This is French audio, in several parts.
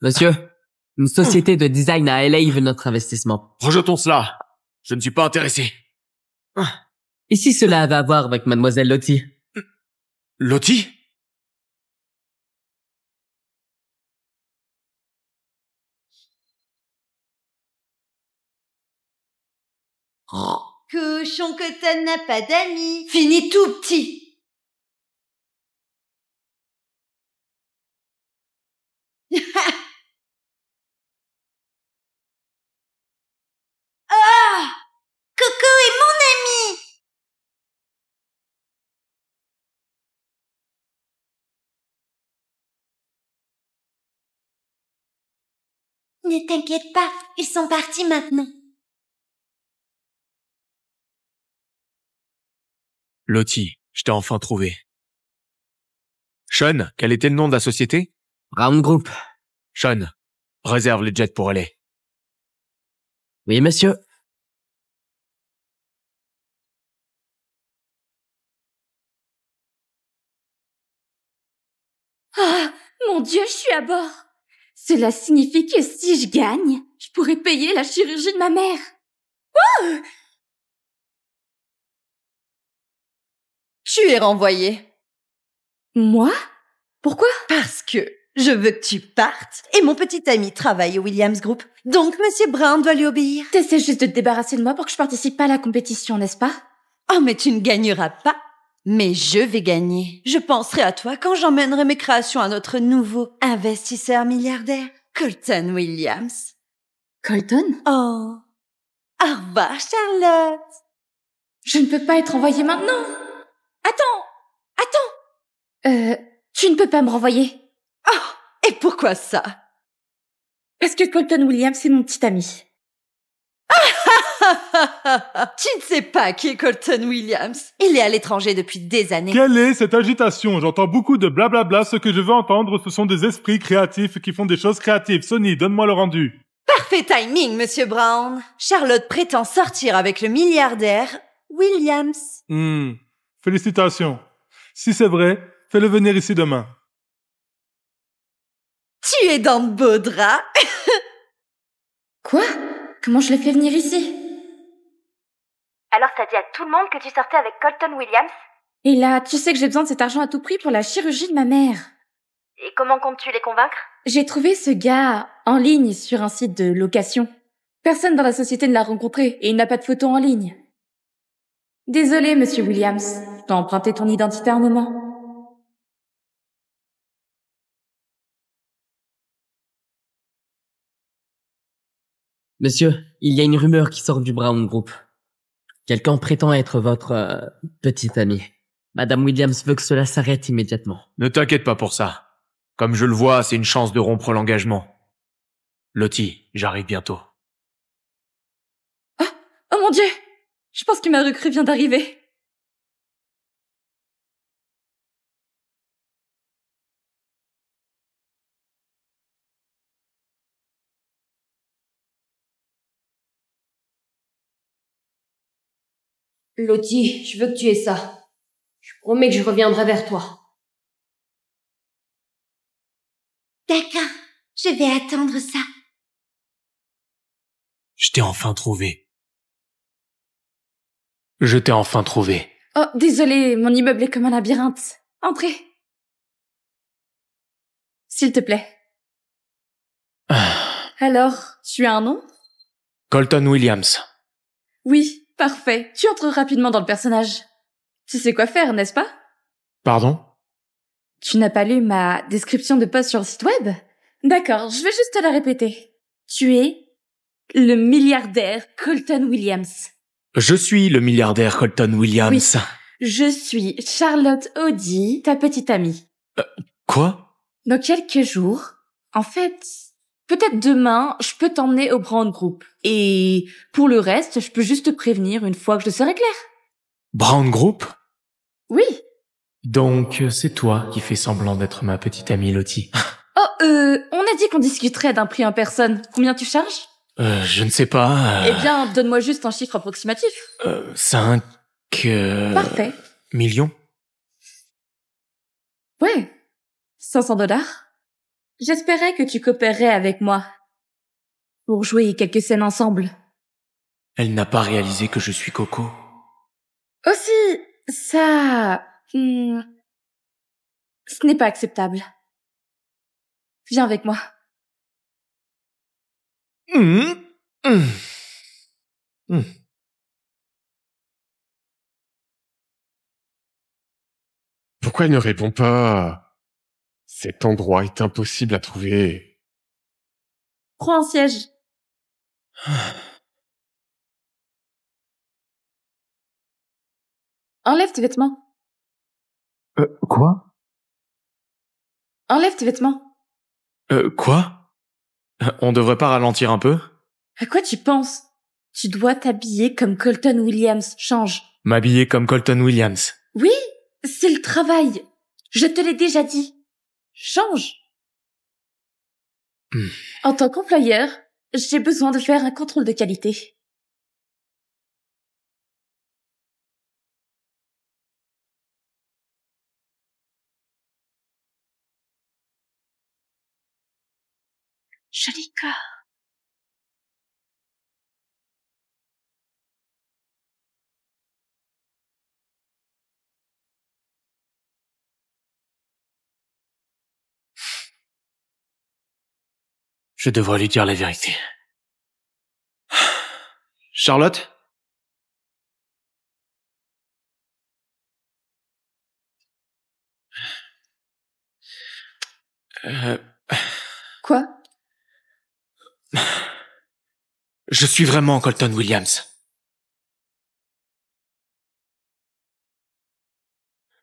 Monsieur, une société de design à LA veut notre investissement. Rejetons cela. Je ne suis pas intéressé. Et si cela avait à voir avec Mademoiselle Lottie? Lottie? Cochon Colton n'a pas d'amis. Fini tout petit. Ah! Coco est mon ami. Ne t'inquiète pas, ils sont partis maintenant. Lottie, je t'ai enfin trouvé. Sean, quel était le nom de la société? Brown Group. Sean, réserve les jets pour aller. Oui, monsieur. Ah, mon Dieu, je suis à bord. Cela signifie que si je gagne, je pourrais payer la chirurgie de ma mère. Oh! Tu es renvoyé. Moi? Pourquoi? Parce que je veux que tu partes. Et mon petit ami travaille au Williams Group. Donc Monsieur Brown doit lui obéir. T'essaies juste de te débarrasser de moi pour que je participe pas à la compétition, n'est-ce pas? Oh, mais tu ne gagneras pas. Mais je vais gagner. Je penserai à toi quand j'emmènerai mes créations à notre nouveau investisseur milliardaire, Colton Williams. Colton? Oh. Au revoir, Charlotte. Je ne peux pas être envoyée maintenant. Attends. Tu ne peux pas me renvoyer. Oh, et pourquoi ça? Parce que Colton Williams est mon petit ami. Tu ne sais pas qui est Colton Williams. Il est à l'étranger depuis des années. Quelle est cette agitation? J'entends beaucoup de blablabla. Ce que je veux entendre, ce sont des esprits créatifs qui font des choses créatives. Sonny, donne-moi le rendu. Parfait timing, Monsieur Brown. Charlotte prétend sortir avec le milliardaire Williams. Félicitations. Si c'est vrai, fais-le venir ici demain. Tu es dans de beaux draps. Quoi? Comment je l'ai fait venir ici? Alors t'as dit à tout le monde que tu sortais avec Colton Williams? Et là, tu sais que j'ai besoin de cet argent à tout prix pour la chirurgie de ma mère. Et comment comptes-tu les convaincre? J'ai trouvé ce gars en ligne sur un site de location. Personne dans la société ne l'a rencontré et il n'a pas de photo en ligne. Désolé, Monsieur Williams. Je dois emprunter ton identité un moment. Monsieur, il y a une rumeur qui sort du Brown Group. Quelqu'un prétend être votre petite amie. Madame Williams veut que cela s'arrête immédiatement. Ne t'inquiète pas pour ça. Comme je le vois, c'est une chance de rompre l'engagement. Lottie, j'arrive bientôt. Oh mon Dieu! Je pense que ma recrue vient d'arriver. Lottie, je veux que tu aies ça. Je promets que je reviendrai vers toi. D'accord, je vais attendre ça. Je t'ai enfin trouvé. Je t'ai enfin trouvé. Oh, désolé, mon immeuble est comme un labyrinthe. Entrez. S'il te plaît. Alors, tu as un nom? Colton Williams. Oui, parfait. Tu entres rapidement dans le personnage. Tu sais quoi faire, n'est-ce pas? Pardon? Tu n'as pas lu ma description de poste sur le site web? D'accord, je vais juste te la répéter. Tu es le milliardaire Colton Williams. Je suis le milliardaire Colton Williams. Oui, je suis Charlotte Audi, ta petite amie. Quoi? Dans quelques jours, en fait, peut-être demain, je peux t'emmener au Brown Group. Et pour le reste, je peux juste te prévenir une fois que je serai claire. Brown Group? Oui. Donc, c'est toi qui fais semblant d'être ma petite amie Lottie. Oh, on a dit qu'on discuterait d'un prix en personne. Combien tu charges? Je ne sais pas. Eh bien, donne-moi juste un chiffre approximatif. 5... Parfait. millions? Ouais. $500? J'espérais que tu coopérerais avec moi pour jouer quelques scènes ensemble. Elle n'a pas réalisé que je suis Coco. Aussi, ça... ce n'est pas acceptable. Viens avec moi. Pourquoi elle ne répond pas? Cet endroit est impossible à trouver. Prends un siège. Enlève tes vêtements. Quoi? Enlève tes vêtements. Quoi? On devrait pas ralentir un peu? À quoi tu penses? Tu dois t'habiller comme Colton Williams. Change. M'habiller comme Colton Williams. Oui, c'est le travail. Je te l'ai déjà dit. Change. En tant qu'employeur, j'ai besoin de faire un contrôle de qualité. Joli corps. Je devrais lui dire la vérité. Charlotte? Quoi? Je suis vraiment Colton Williams.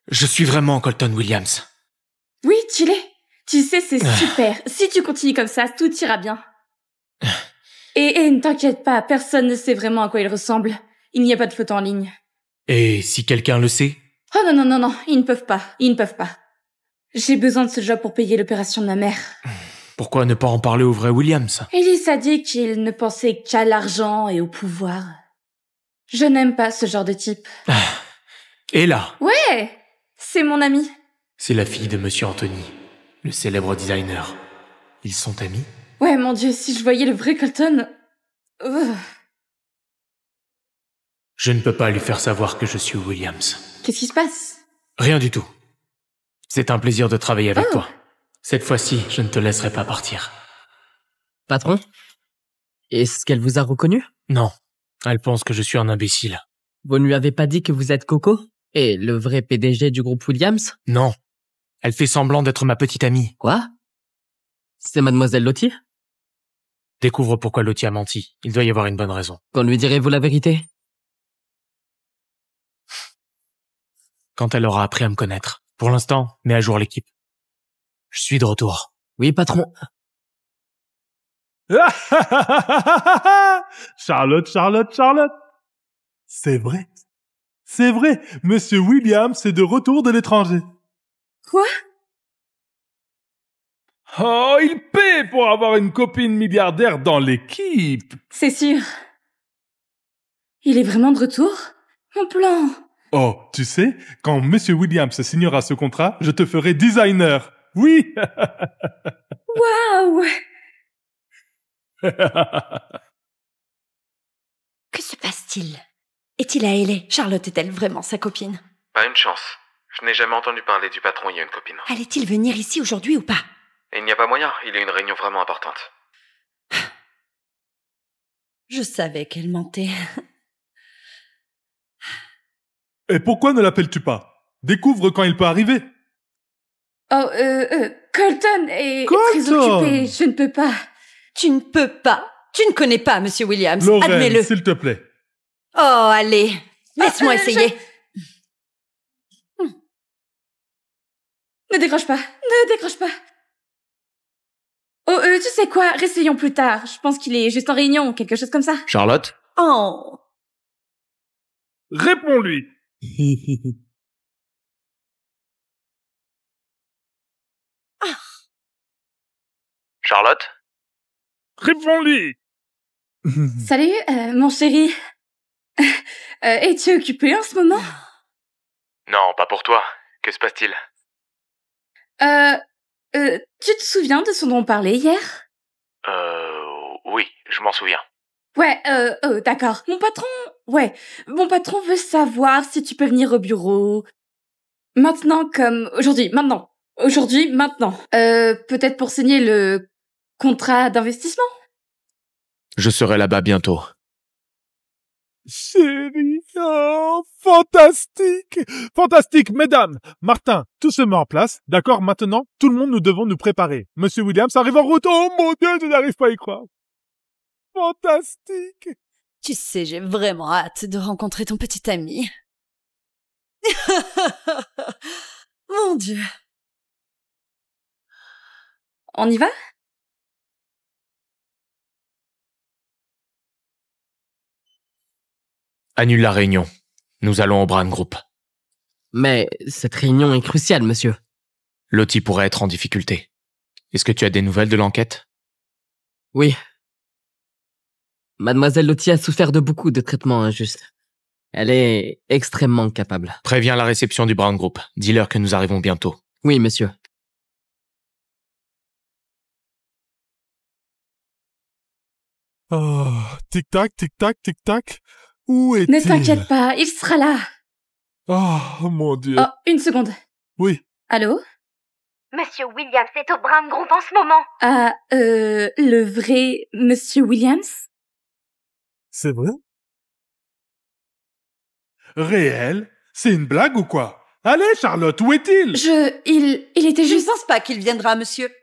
Je suis vraiment Colton Williams. Oui, tu l'es. Tu sais, c'est super. Si tu continues comme ça, tout ira bien. Et ne t'inquiète pas, personne ne sait vraiment à quoi il ressemble. Il n'y a pas de photo en ligne. Et si quelqu'un le sait? Oh non, non, non, non, ils ne peuvent pas. Ils ne peuvent pas. J'ai besoin de ce job pour payer l'opération de ma mère. Pourquoi ne pas en parler au vrai Williams? Ellis a dit qu'il ne pensait qu'à l'argent et au pouvoir. Je n'aime pas ce genre de type. Et là? Ouais, c'est mon ami. C'est la fille de Monsieur Anthony, le célèbre designer. Ils sont amis? Ouais, mon Dieu, si je voyais le vrai Colton... Je ne peux pas lui faire savoir que je suis Williams. Qu'est-ce qui se passe? Rien du tout. C'est un plaisir de travailler avec toi. Cette fois-ci, je ne te laisserai pas partir. Patron? Est-ce qu'elle vous a reconnu? Non, elle pense que je suis un imbécile. Vous ne lui avez pas dit que vous êtes Coco? Et le vrai PDG du groupe Williams? Non, elle fait semblant d'être ma petite amie. Quoi? C'est Mademoiselle Lottie? Découvre pourquoi Lottie a menti. Il doit y avoir une bonne raison. Quand lui direz-vous la vérité? Quand elle aura appris à me connaître. Pour l'instant, mets à jour l'équipe. Je suis de retour. Oui, patron. Charlotte, Charlotte, Charlotte. C'est vrai. C'est vrai. Monsieur Williams est de retour de l'étranger. Quoi? Oh, il paie pour avoir une copine milliardaire dans l'équipe. C'est sûr. Il est vraiment de retour? Mon plan. Oh, tu sais, quand Monsieur Williams signera ce contrat, je te ferai designer. Oui. Waouh! Que se passe-t-il? Est-il à L.A.? Charlotte est-elle vraiment sa copine? Pas une chance. Je n'ai jamais entendu parler du patron, il y a une copine. Allait-il venir ici aujourd'hui ou pas? Et il n'y a pas moyen, il a une réunion vraiment importante. Je savais qu'elle mentait. Et pourquoi ne l'appelles-tu pas? Découvre quand il peut arriver. Oh, Colton est très Colton! occupé, je ne peux pas. Tu ne peux pas. Tu ne connais pas Monsieur Williams. Lorraine, Admets-le. s'il te plaît. Oh, allez. Laisse-moi essayer. Ne décroche pas, ne décroche pas. Oh, tu sais quoi, réessayons plus tard. Je pense qu'il est juste en réunion ou quelque chose comme ça. Charlotte? Oh. Réponds-lui. Charlotte? Réponds-lui. Salut, mon chéri. Es-tu occupé en ce moment? Non, pas pour toi. Que se passe-t-il? Tu te souviens de ce dont on parlait hier? Oui, je m'en souviens. Ouais, d'accord. Mon patron veut savoir si tu peux venir au bureau. Maintenant comme... Aujourd'hui, maintenant. Peut-être pour signer le contrat d'investissement? Je serai là-bas bientôt. Chérie, oh, fantastique! Fantastique, mesdames! Martin, tout se met en place. D'accord, maintenant, tout le monde, nous devons nous préparer. Monsieur Williams arrive en route. Oh mon Dieu, je n'arrive pas à y croire. Fantastique! Tu sais, j'ai vraiment hâte de rencontrer ton petit ami. Mon Dieu. On y va? Annule la réunion. Nous allons au Brown Group. Mais cette réunion est cruciale, monsieur. Lottie pourrait être en difficulté. Est-ce que tu as des nouvelles de l'enquête? Oui. Mademoiselle Lottie a souffert de beaucoup de traitements injustes. Elle est extrêmement capable. Préviens la réception du Brown Group. Dis-leur que nous arrivons bientôt. Oui, monsieur. Oh, tic-tac, tic-tac, tic-tac. Où est-il? Ne t'inquiète pas, il sera là. Oh, mon Dieu. Oh, une seconde. Oui. Allô? Monsieur Williams est au Brown Group en ce moment. Ah, le vrai Monsieur Williams? C'est vrai? Réel? C'est une blague ou quoi? Allez, Charlotte, où est-il? Il était Je ne juste... pense pas qu'il viendra, monsieur.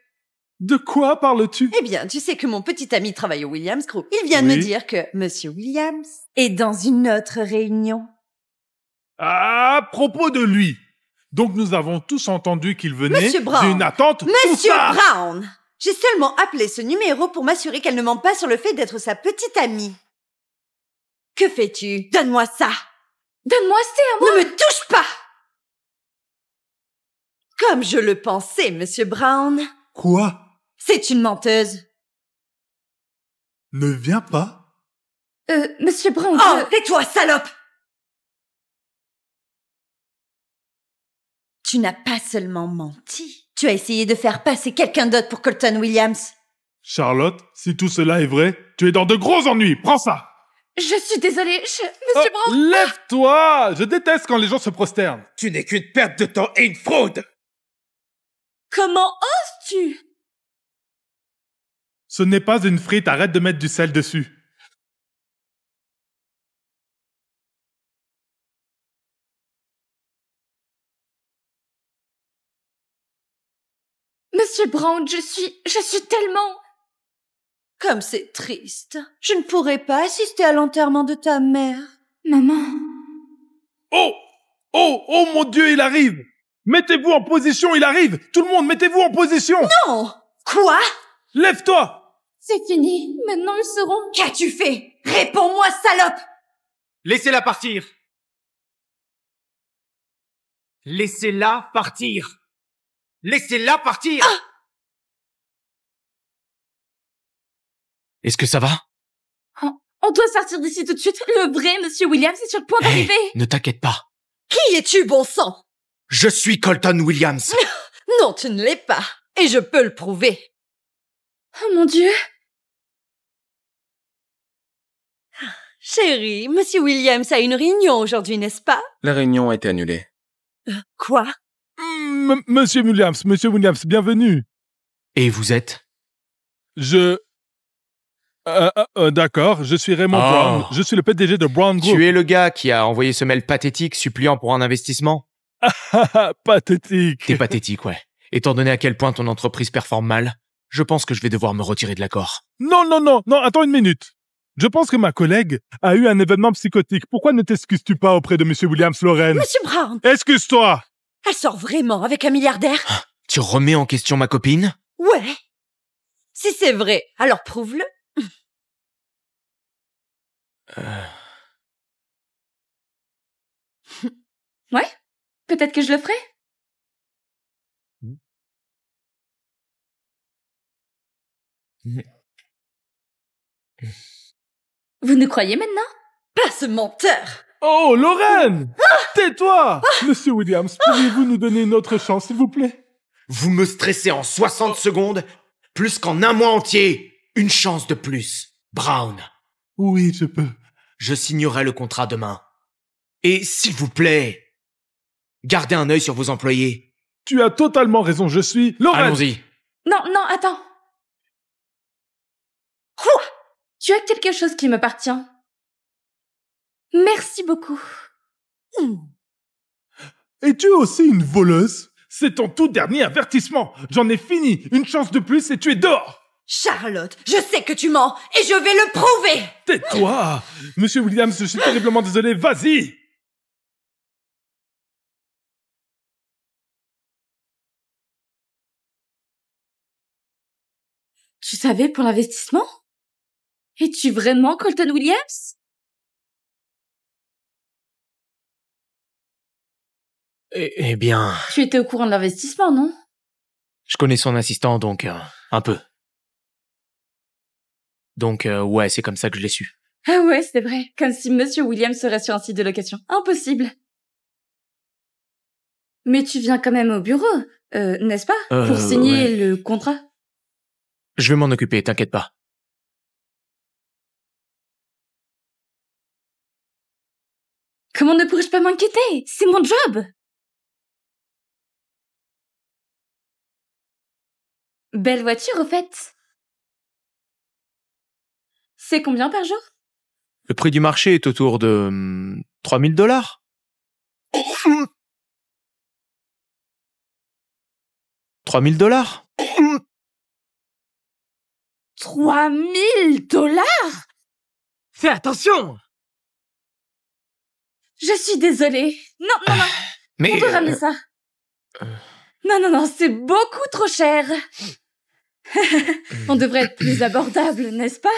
De quoi parles-tu? Eh bien, tu sais que mon petit ami travaille au Williams Group. Il vient de Oui. me dire que Monsieur Williams est dans une autre réunion. À propos de lui. Donc nous avons tous entendu qu'il venait. Monsieur Brown. D'une attente. tout Monsieur ça. Brown! J'ai seulement appelé ce numéro pour m'assurer qu'elle ne ment pas sur le fait d'être sa petite amie. Que fais-tu? Donne-moi ça! Donne-moi, c'est à moi! Ne me touche pas! Comme je le pensais, Monsieur Brown. Quoi? C'est une menteuse. Ne viens pas? Monsieur Brown, Oh, tais-toi, salope! Tu n'as pas seulement menti. Tu as essayé de faire passer quelqu'un d'autre pour Colton Williams. Charlotte, si tout cela est vrai, tu es dans de gros ennuis. Prends ça! je suis désolée, Monsieur Oh, Brown... lève-toi! Je déteste quand les gens se prosternent. Tu n'es qu'une perte de temps et une fraude. Comment oses-tu? Ce n'est pas une frite, arrête de mettre du sel dessus. Monsieur Brown, je suis tellement... Comme c'est triste. Je ne pourrais pas assister à l'enterrement de ta mère. Maman... Oh! Oh! Oh mon Dieu, il arrive! Mettez-vous en position, il arrive! Tout le monde, mettez-vous en position! Non! Quoi? Lève-toi! C'est fini, maintenant ils seront... Qu'as-tu fait? Réponds-moi, salope! Laissez-la partir. Laissez-la partir. Laissez-la partir. Ah! Est-ce que ça va? On doit sortir d'ici tout de suite. Le vrai Monsieur Williams est sur le point d'arriver. Ne t'inquiète pas. Qui es-tu, bon sang? Je suis Colton Williams. Non, tu ne l'es pas. Et je peux le prouver. Oh mon Dieu. Chérie, Monsieur Williams a une réunion aujourd'hui, n'est-ce pas? La réunion a été annulée. Quoi? Monsieur Williams, bienvenue. Et vous êtes? D'accord, je suis Raymond Oh. Brown. Je suis le PDG de Brown Group. Tu es le gars qui a envoyé ce mail pathétique suppliant pour un investissement? Pathétique. T'es pathétique, ouais. Étant donné à quel point ton entreprise performe mal, je pense que je vais devoir me retirer de l'accord. Non, attends une minute. Je pense que ma collègue a eu un événement psychotique. Pourquoi ne t'excuses-tu pas auprès de Monsieur Williams, Lorraine? Monsieur Brown, Excuse-toi. elle sort vraiment avec un milliardaire? Tu remets en question ma copine? Ouais. Si c'est vrai, alors prouve-le. Ouais, peut-être que je le ferai. Vous nous croyez maintenant? Pas ce menteur. Oh, Lorraine! Tais-toi! Monsieur Williams, pourriez-vous nous donner une autre chance, s'il vous plaît? Vous me stressez en 60 secondes, plus qu'en un mois entier. Une chance de plus. Brown. Oui, je peux. Je signerai le contrat demain. Et s'il vous plaît, gardez un œil sur vos employés. Tu as totalement raison, je suis Lawrence. Allons-y. Non, non, attends. Quoi? Tu as quelque chose qui m'appartient. Merci beaucoup. Es-tu aussi une voleuse? C'est ton tout dernier avertissement. J'en ai fini. Une chance de plus et tu es dehors. Charlotte, je sais que tu mens et je vais le prouver. Tais-toi. Monsieur Williams, je suis terriblement désolé. Vas-y. Tu savais pour l'investissement? Es-tu vraiment Colton Williams? Eh bien, Tu étais au courant de l'investissement, non? je connais son assistant, donc un peu. Donc ouais, c'est comme ça que je l'ai su. Ah ouais, c'est vrai. Comme si Monsieur Williams serait sur un site de location. Impossible. Mais tu viens quand même au bureau, n'est-ce pas? Pour signer ouais. le contrat. Je vais m'en occuper, t'inquiète pas. Comment ne pourrais-je pas m'inquiéter? C'est mon job! Belle voiture, au fait. C'est combien par jour? Le prix du marché est autour de 3000 $. 3000 $. 3000 $? Fais attention! Je suis désolée. Non, non, non. Mais On peut ramener ça. Non, non, non, c'est beaucoup trop cher. On devrait être plus abordable, n'est-ce pas?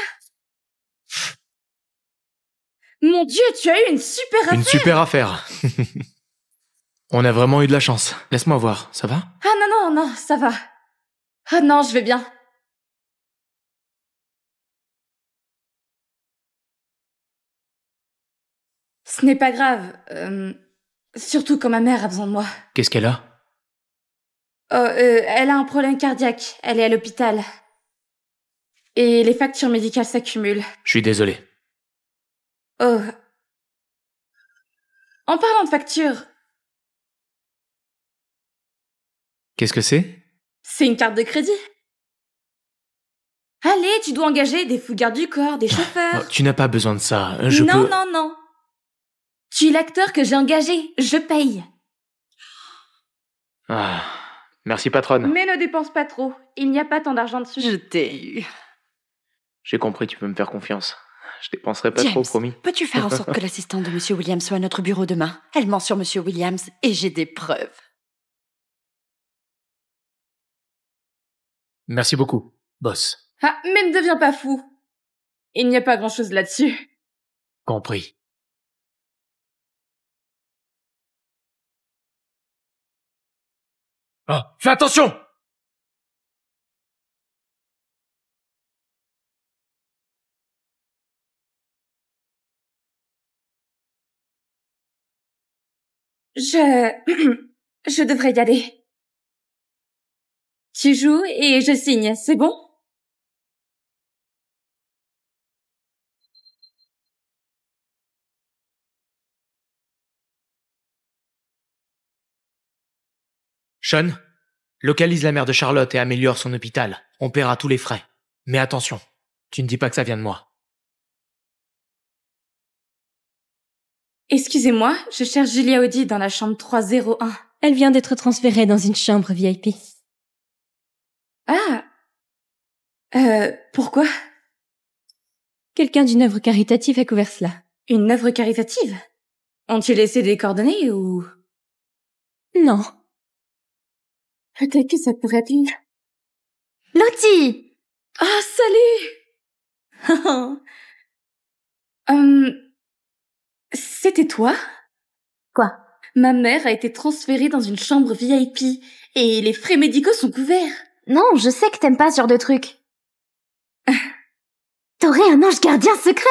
Mon Dieu, tu as eu une super affaire. une super affaire. On a vraiment eu de la chance. Laisse-moi voir, ça va? Ah non, non, non, ça va. Ah non, je vais bien. Ce n'est pas grave. Surtout quand ma mère a besoin de moi. Qu'est-ce qu'elle a? Elle a un problème cardiaque. Elle est à l'hôpital. Et les factures médicales s'accumulent. Je suis désolé. Oh. En parlant de factures, Qu'est-ce que c'est? c'est une carte de crédit. Allez, tu dois engager des fougards du corps, des chauffeurs. Oh, tu n'as pas besoin de ça. Non, non, non. Tu es l'acteur que j'ai engagé. Je paye. Ah, merci patronne. Mais ne dépense pas trop. Il n'y a pas tant d'argent dessus. Je t'ai eu. J'ai compris, tu peux me faire confiance. Je dépenserai pas James, trop, promis. peux-tu faire en sorte que l'assistante de Monsieur Williams soit à notre bureau demain? Elle ment sur Monsieur Williams et j'ai des preuves. Merci beaucoup, boss. Ah, mais ne deviens pas fou. Il n'y a pas grand-chose là-dessus. Compris. Ah, fais attention! Je devrais y aller. Tu joues et je signe, c'est bon? Sean, localise la mère de Charlotte et améliore son hôpital. On paiera tous les frais. Mais attention, tu ne dis pas que ça vient de moi. Excusez-moi, je cherche Julia Audi dans la chambre 301. Elle vient d'être transférée dans une chambre VIP. Ah. Pourquoi? Quelqu'un d'une œuvre caritative a couvert cela. Une œuvre caritative? Ont-ils laissé des coordonnées ou... Non. Peut-être que ça pourrait être une... Lottie! Ah, salut! C'était toi? Quoi? Ma mère a été transférée dans une chambre VIP et les frais médicaux sont couverts. Non, je sais que t'aimes pas ce genre de truc. T'aurais un ange gardien secret?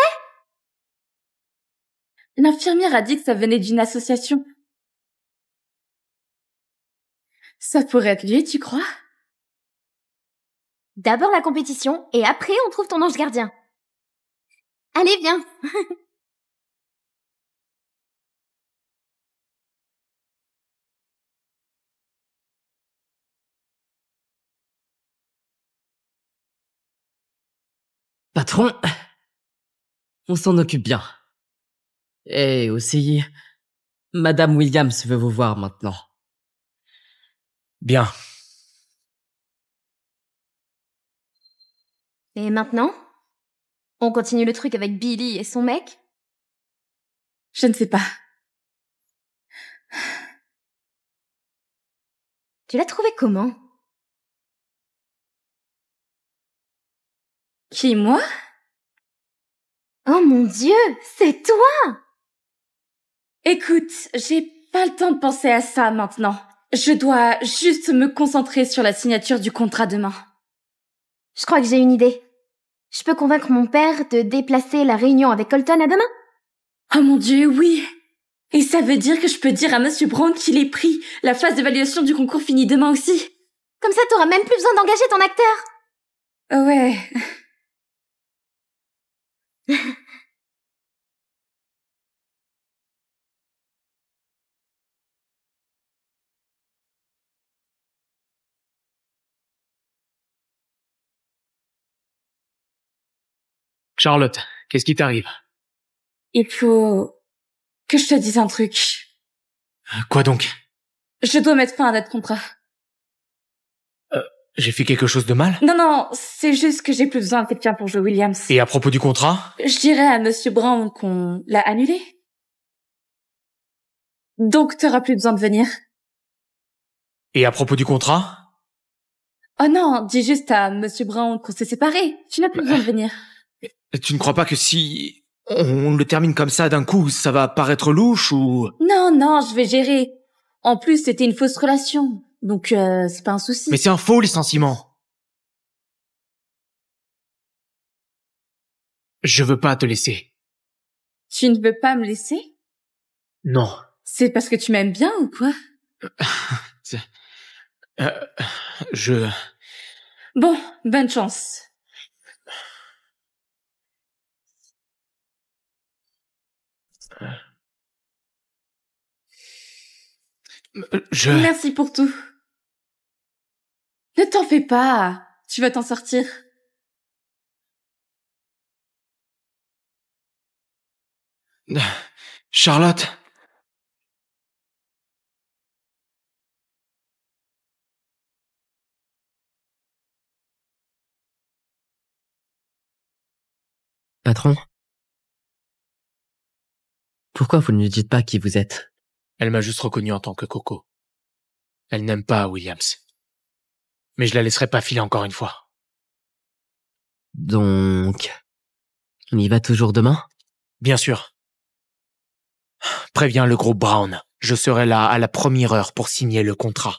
L'infirmière a dit que ça venait d'une association. Ça pourrait être lui, tu crois? D'abord la compétition, et après on trouve ton ange gardien. Allez, viens. Patron, on s'en occupe bien. Et aussi, Madame Williams veut vous voir maintenant. Bien. Et maintenant? On continue le truc avec Billy et son mec? Je ne sais pas. Tu l'as trouvé comment? Qui, moi? Oh mon Dieu, c'est toi! Écoute, j'ai pas le temps de penser à ça maintenant. Je dois juste me concentrer sur la signature du contrat demain. Je crois que j'ai une idée. Je peux convaincre mon père de déplacer la réunion avec Colton à demain? Oh mon Dieu, oui! Et ça veut dire que je peux dire à Monsieur Brown qu'il est pris. La phase d'évaluation du concours finit demain aussi. Comme ça, t'auras même plus besoin d'engager ton acteur. Ouais. Charlotte, qu'est-ce qui t'arrive? Il faut que je te dise un truc. Quoi donc? Je dois mettre fin à notre contrat. J'ai fait quelque chose de mal? Non, c'est juste que j'ai plus besoin de quelqu'un pour jouer Williams. Et à propos du contrat? Je dirais à Monsieur Brown qu'on l'a annulé. Donc t'auras plus besoin de venir. Et à propos du contrat? Oh non, dis juste à Monsieur Brown qu'on s'est séparés. Tu n'as plus besoin de venir. Tu ne crois pas que si on le termine comme ça d'un coup, ça va paraître louche ou... Non, je vais gérer. En plus, c'était une fausse relation. Donc, c'est pas un souci. Mais c'est un faux licenciement. Je veux pas te laisser. Tu ne veux pas me laisser? Non. C'est parce que tu m'aimes bien ou quoi? Je... Bon, bonne chance. Merci pour tout. Ne t'en fais pas. Tu vas t'en sortir. Charlotte. Patron? Pourquoi vous ne lui dites pas qui vous êtes? Elle m'a juste reconnu en tant que Coco. Elle n'aime pas Williams. Mais je la laisserai pas filer encore une fois. Donc... on y va toujours demain? Bien sûr. Préviens le groupe Brown. Je serai là à la première heure pour signer le contrat.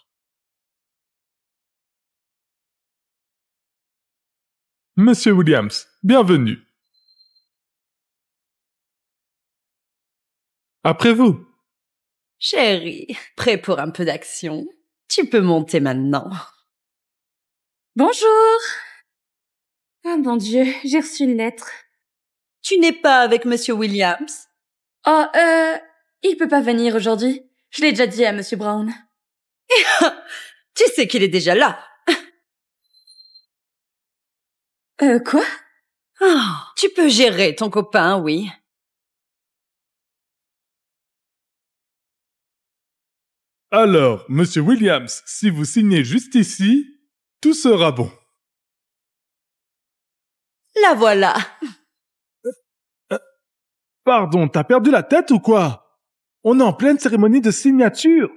Monsieur Williams, bienvenue. Après vous. Chérie, prêt pour un peu d'action? Tu peux monter maintenant. Bonjour. Ah mon Dieu, j'ai reçu une lettre. Tu n'es pas avec Monsieur Williams? Oh, il peut pas venir aujourd'hui. Je l'ai déjà dit à Monsieur Brown. Tu sais qu'il est déjà là. Quoi? Oh, tu peux gérer ton copain, oui. Alors, Monsieur Williams, si vous signez juste ici, tout sera bon. La voilà. Pardon, t'as perdu la tête ou quoi? On est en pleine cérémonie de signature.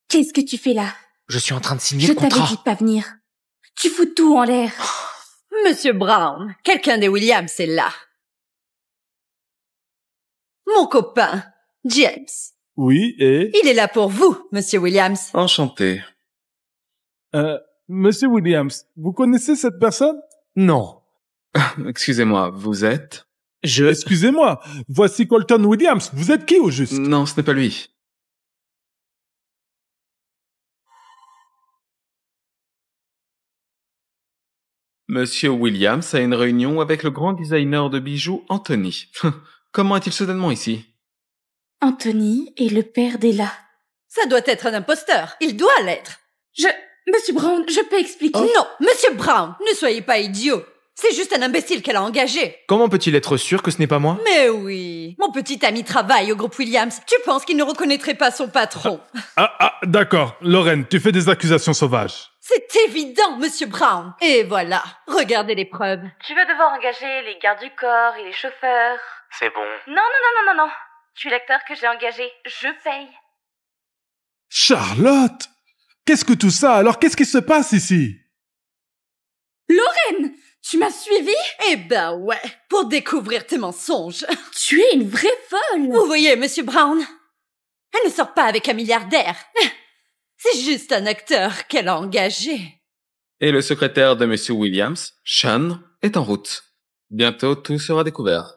Qu'est-ce que tu fais là? Je suis en train de signer Je le contrat. t'avais dit de pas venir. Tu fous tout en l'air. Monsieur Brown, quelqu'un des Williams est là. Mon copain, James. Oui, et... Il est là pour vous, Monsieur Williams. Enchanté. Monsieur Williams, vous connaissez cette personne? Non. Excusez-moi, vous êtes... Excusez-moi, voici Colton Williams. Vous êtes qui au juste? Non, ce n'est pas lui. Monsieur Williams a une réunion avec le grand designer de bijoux Anthony. Comment est-il soudainement ici? Anthony est le père d'Ella. Ça doit être un imposteur. Il doit l'être. Monsieur Brown, je peux expliquer? Non, Monsieur Brown, ne soyez pas idiot. C'est juste un imbécile qu'elle a engagé. Comment peut-il être sûr que ce n'est pas moi? Mais oui, mon petit ami travaille au groupe Williams. Tu penses qu'il ne reconnaîtrait pas son patron? D'accord. Lorraine, tu fais des accusations sauvages. C'est évident, Monsieur Brown. Et voilà, regardez les preuves. Tu vas devoir engager les gardes du corps et les chauffeurs. C'est bon. Non. Tu es l'acteur que j'ai engagé. Je paye. Charlotte! Qu'est-ce que tout ça? Alors qu'est-ce qui se passe ici? Lorraine! Tu m'as suivi? Eh ben ouais, pour découvrir tes mensonges. Tu es une vraie folle! Vous voyez, Monsieur Brown, elle ne sort pas avec un milliardaire. C'est juste un acteur qu'elle a engagé. Et le secrétaire de Monsieur Williams, Sean, est en route. Bientôt, tout sera découvert.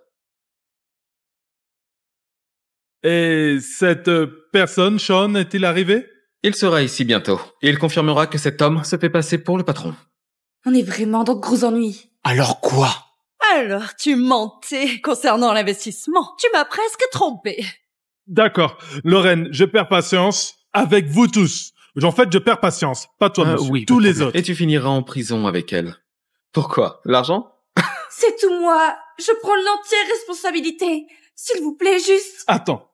Et cette personne, Sean, est-il arrivé? Il sera ici bientôt. Il confirmera que cet homme se fait passer pour le patron. On est vraiment dans de gros ennuis. Alors quoi? Alors, tu mentais concernant l'investissement. Tu m'as presque trompé. D'accord. Lorraine, je perds patience avec vous tous. En fait, je perds patience. Pas toi, monsieur. Oui, tous pas de les problème. autres. Et tu finiras en prison avec elle. Pourquoi? L'argent? C'est tout moi. Je prends l'entière responsabilité. S'il vous plaît, juste... Attends.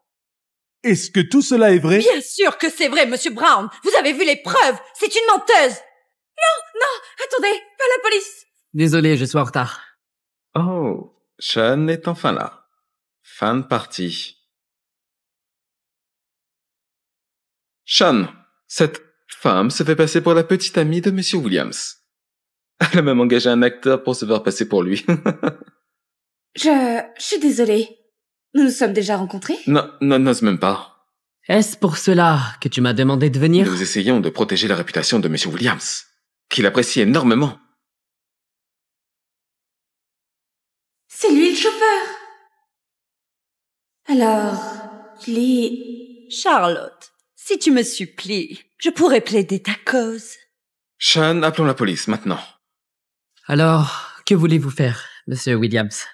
Est-ce que tout cela est vrai? Bien sûr que c'est vrai, Monsieur Brown. Vous avez vu les preuves. C'est une menteuse. Attendez, pas la police. Désolé, je suis en retard. Oh, Sean est enfin là. Fin de partie. Sean, cette femme se fait passer pour la petite amie de Monsieur Williams. Elle a même engagé un acteur pour se faire passer pour lui. Je suis désolée. Nous nous sommes déjà rencontrés? Non, n'ose même pas. Est-ce pour cela que tu m'as demandé de venir? Nous essayons de protéger la réputation de Monsieur Williams, qu'il apprécie énormément. C'est lui le chauffeur. Alors, il est... Charlotte, si tu me supplies, je pourrais plaider ta cause. Sean, appelons la police, maintenant. Alors, que voulez-vous faire, Monsieur Williams?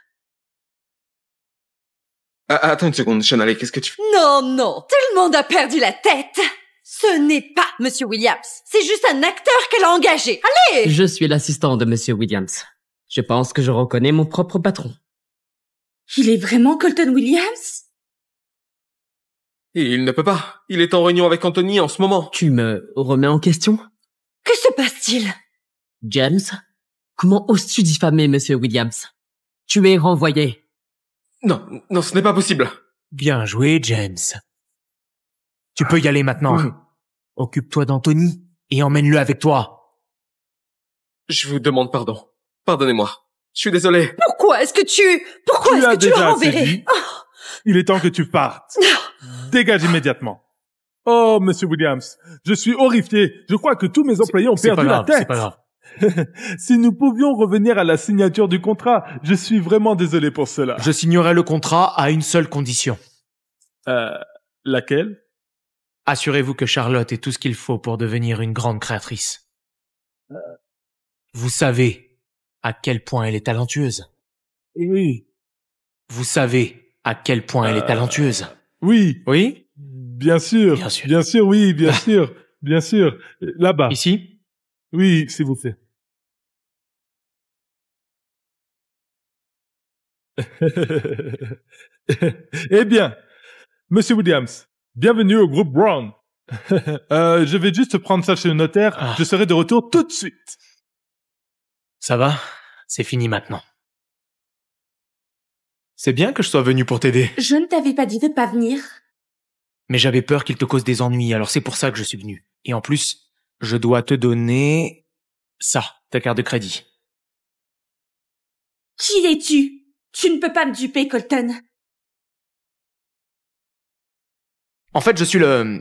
Attends une seconde, Sean, allez, qu'est-ce que tu fais? Non, tout le monde a perdu la tête. Ce n'est pas Monsieur Williams. C'est juste un acteur qu'elle a engagé. Allez! Je suis l'assistant de Monsieur Williams. Je pense que je reconnais mon propre patron. Il est vraiment Colton Williams? Il ne peut pas. Il est en réunion avec Anthony en ce moment. Tu me remets en question? Que se passe-t-il? James? Comment oses-tu diffamer Monsieur Williams? Tu es renvoyé. Non, ce n'est pas possible. Bien joué, James. Tu peux y aller maintenant. Occupe-toi d'Anthony et emmène-le avec toi. Je vous demande pardon. Pardonnez-moi. Je suis désolé. Pourquoi est-ce que tu as le déjà assez renverrais? dit. Il est temps que tu partes. Dégage immédiatement. Oh, Monsieur Williams, je suis horrifié. Je crois que tous mes employés ont perdu la tête. C'est pas grave. Si nous pouvions revenir à la signature du contrat, je suis vraiment désolé pour cela. Je signerai le contrat à une seule condition. Laquelle? Assurez-vous que Charlotte ait tout ce qu'il faut pour devenir une grande créatrice. Vous savez à quel point elle est talentueuse. Oui. Vous savez à quel point elle est talentueuse. Oui. Oui? Bien sûr. Bien sûr. Bien sûr, oui, bien sûr. Bien sûr. Là-bas. Ici? Oui, s'il vous plaît. Eh bien, Monsieur Williams, bienvenue au groupe Brown. Je vais juste prendre ça chez le notaire. Je serai de retour tout de suite. Ça va? C'est fini maintenant. C'est bien que je sois venu pour t'aider. Je ne t'avais pas dit de pas venir. Mais j'avais peur qu'il te cause des ennuis, alors c'est pour ça que je suis venu. Et en plus, je dois te donner... ça, ta carte de crédit. Qui es-tu? Tu ne peux pas me duper, Colton. En fait, je suis le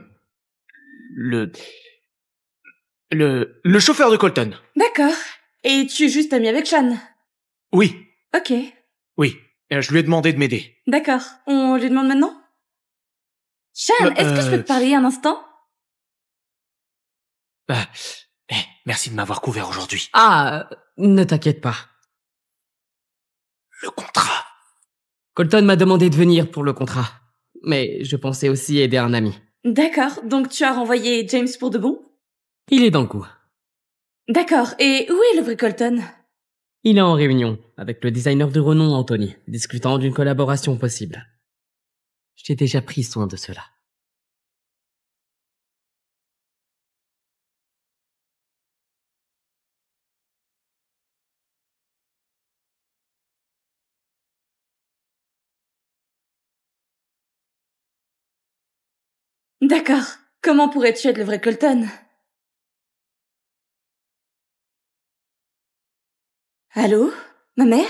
chauffeur de Colton. D'accord. Et tu es juste ami avec Sean? Oui, Ok. oui. Je lui ai demandé de m'aider. D'accord. On lui demande maintenant? Sean, est-ce que je peux te parler un instant? Merci de m'avoir couvert aujourd'hui. Ah, ne t'inquiète pas. Le contrat. Colton m'a demandé de venir pour le contrat. Mais je pensais aussi aider un ami. D'accord, donc tu as renvoyé James pour de bon? Il est dans le coup. D'accord, et où est le vrai Colton? Il est en réunion avec le designer de renom Anthony, discutant d'une collaboration possible. J'ai déjà pris soin de cela. D'accord. Comment pourrais-tu être le vrai Colton? Allô? Ma mère?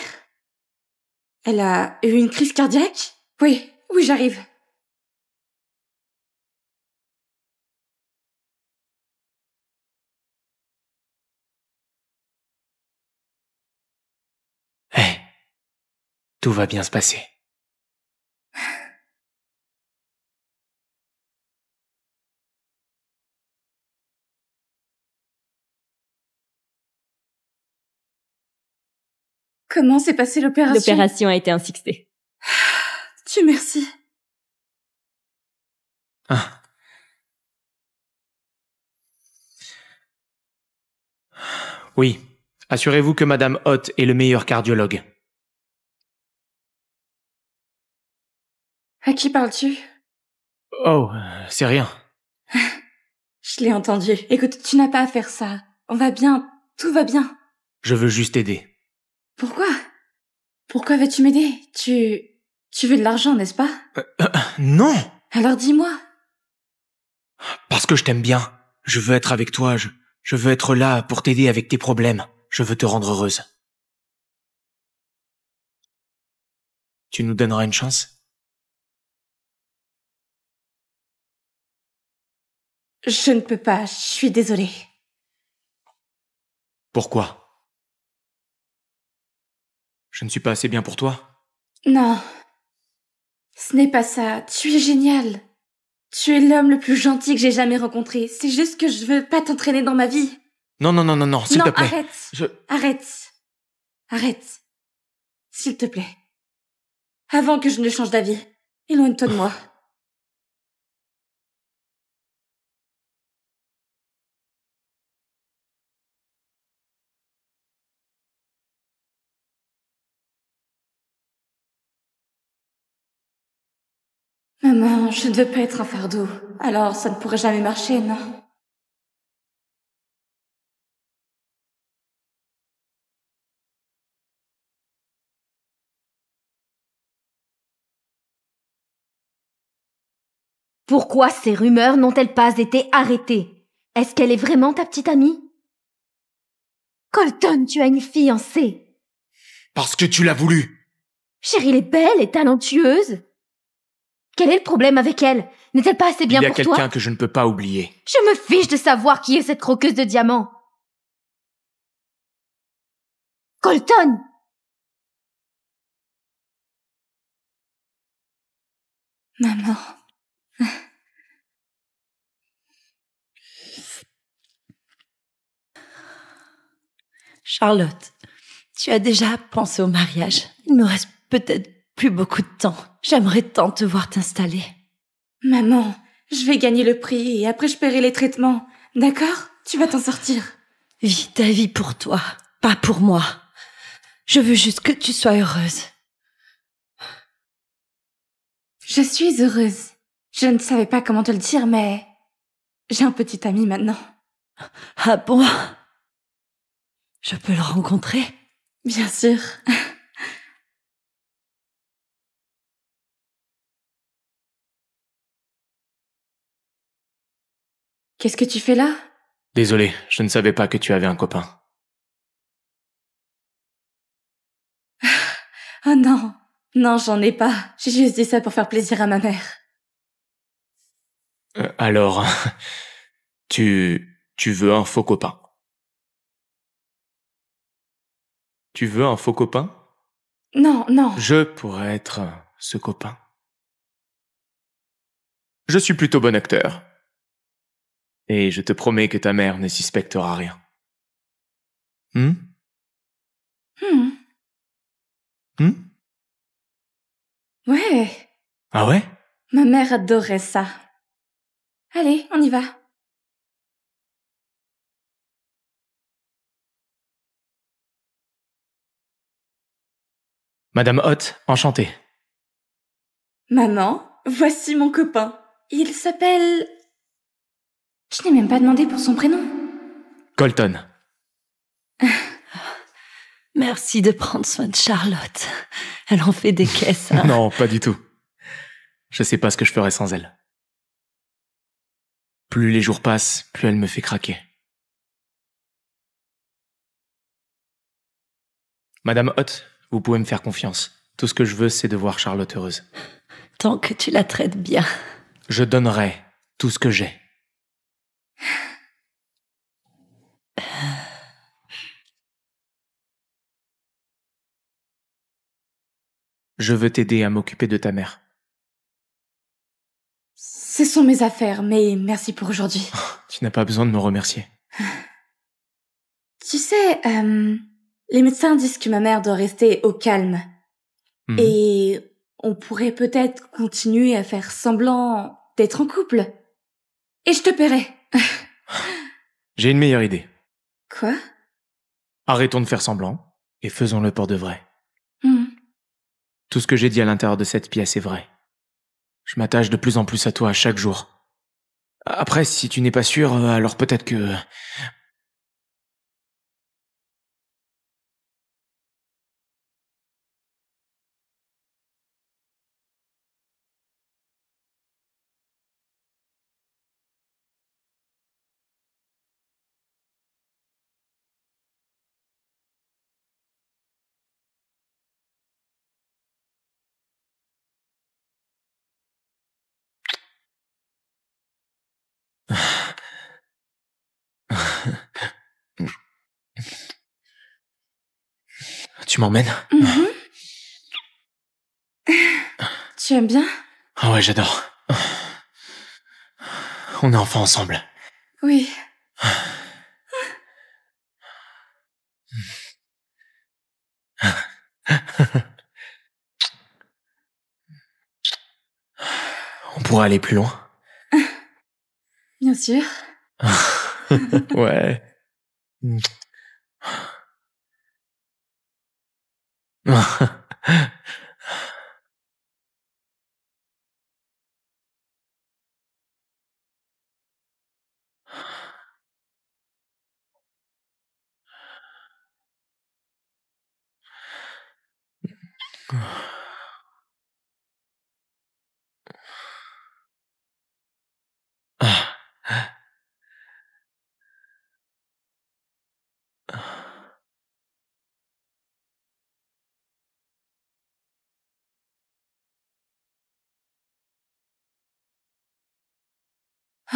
Elle a eu une crise cardiaque? Oui, j'arrive. Hé, tout va bien se passer. Comment s'est passée l'opération? L'opération a été un succès. Dieu merci. Ah. Oui, assurez-vous que Madame Hott est le meilleur cardiologue. À qui parles-tu? Oh, c'est rien. Je l'ai entendu. Écoute, tu n'as pas à faire ça. On va bien, tout va bien. Je veux juste aider. Pourquoi? Pourquoi veux-tu m'aider? Tu veux de l'argent, n'est-ce pas? Non! Alors dis-moi. Parce que je t'aime bien. Je veux être avec toi, je veux être là pour t'aider avec tes problèmes. Je veux te rendre heureuse. Tu nous donneras une chance? Je ne peux pas, je suis désolée. Pourquoi? Je ne suis pas assez bien pour toi? Non. Ce n'est pas ça. Tu es génial. Tu es l'homme le plus gentil que j'ai jamais rencontré. C'est juste que je veux pas t'entraîner dans ma vie. Non, s'il te plaît. Arrête. Arrête. S'il te plaît. Avant que je ne change d'avis, éloigne-toi de moi. Maman, je ne veux pas être un fardeau. Alors, ça ne pourrait jamais marcher, non? Pourquoi ces rumeurs n'ont-elles pas été arrêtées? Est-ce qu'elle est vraiment ta petite amie? Colton, tu as une fiancée. Parce que tu l'as voulu. Cheryl est belle et talentueuse. Quel est le problème avec elle? N'est-elle pas assez bien pour toi? Il y a quelqu'un que je ne peux pas oublier. Je me fiche de savoir qui est cette croqueuse de diamants. Colton! Maman. Charlotte, tu as déjà pensé au mariage. Il ne reste peut-être plus beaucoup de temps. J'aimerais tant te voir t'installer. Maman, je vais gagner le prix et après je paierai les traitements. D'accord? Tu vas t'en sortir. Vis ta vie pour toi, pas pour moi. Je veux juste que tu sois heureuse. Je suis heureuse. Je ne savais pas comment te le dire, mais j'ai un petit ami maintenant. Ah bon? Je peux le rencontrer? Bien sûr. Qu'est-ce que tu fais là? Désolé, je ne savais pas que tu avais un copain. Oh non. Non, j'en ai pas. J'ai juste dit ça pour faire plaisir à ma mère. Alors, tu veux un faux copain? Tu veux un faux copain? Non. Je pourrais être ce copain. Je suis plutôt bon acteur. Et je te promets que ta mère ne suspectera rien. Hmm? Ouais, Ah ouais? ma mère adorait ça. Allez, on y va. Madame Hott, enchanté. Maman, voici mon copain. Il s'appelle... Je n'ai même pas demandé pour son prénom. Colton. Merci de prendre soin de Charlotte. Elle en fait des caisses, hein. Non, pas du tout. Je sais pas ce que je ferais sans elle. Plus les jours passent, plus elle me fait craquer. Madame Hott, vous pouvez me faire confiance. Tout ce que je veux, c'est de voir Charlotte heureuse. Tant que tu la traites bien. Je donnerai tout ce que j'ai. Je veux t'aider à m'occuper de ta mère. Ce sont mes affaires, mais merci pour aujourd'hui. Tu n'as pas besoin de me remercier. Tu sais, les médecins disent que ma mère doit rester au calme. Mhm. Et on pourrait peut-être continuer à faire semblant d'être en couple. Et je te paierai. J'ai une meilleure idée. Quoi? Arrêtons de faire semblant et faisons-le pour de vrai. Hmm. Tout ce que j'ai dit à l'intérieur de cette pièce est vrai. Je m'attache de plus en plus à toi chaque jour. Après, si tu n'es pas sûr, alors peut-être que... Tu m'emmènes? Mhm. Tu aimes bien? Ah ouais, j'adore. On est enfin ensemble. Oui. On pourrait aller plus loin. Bien sûr. Ouais.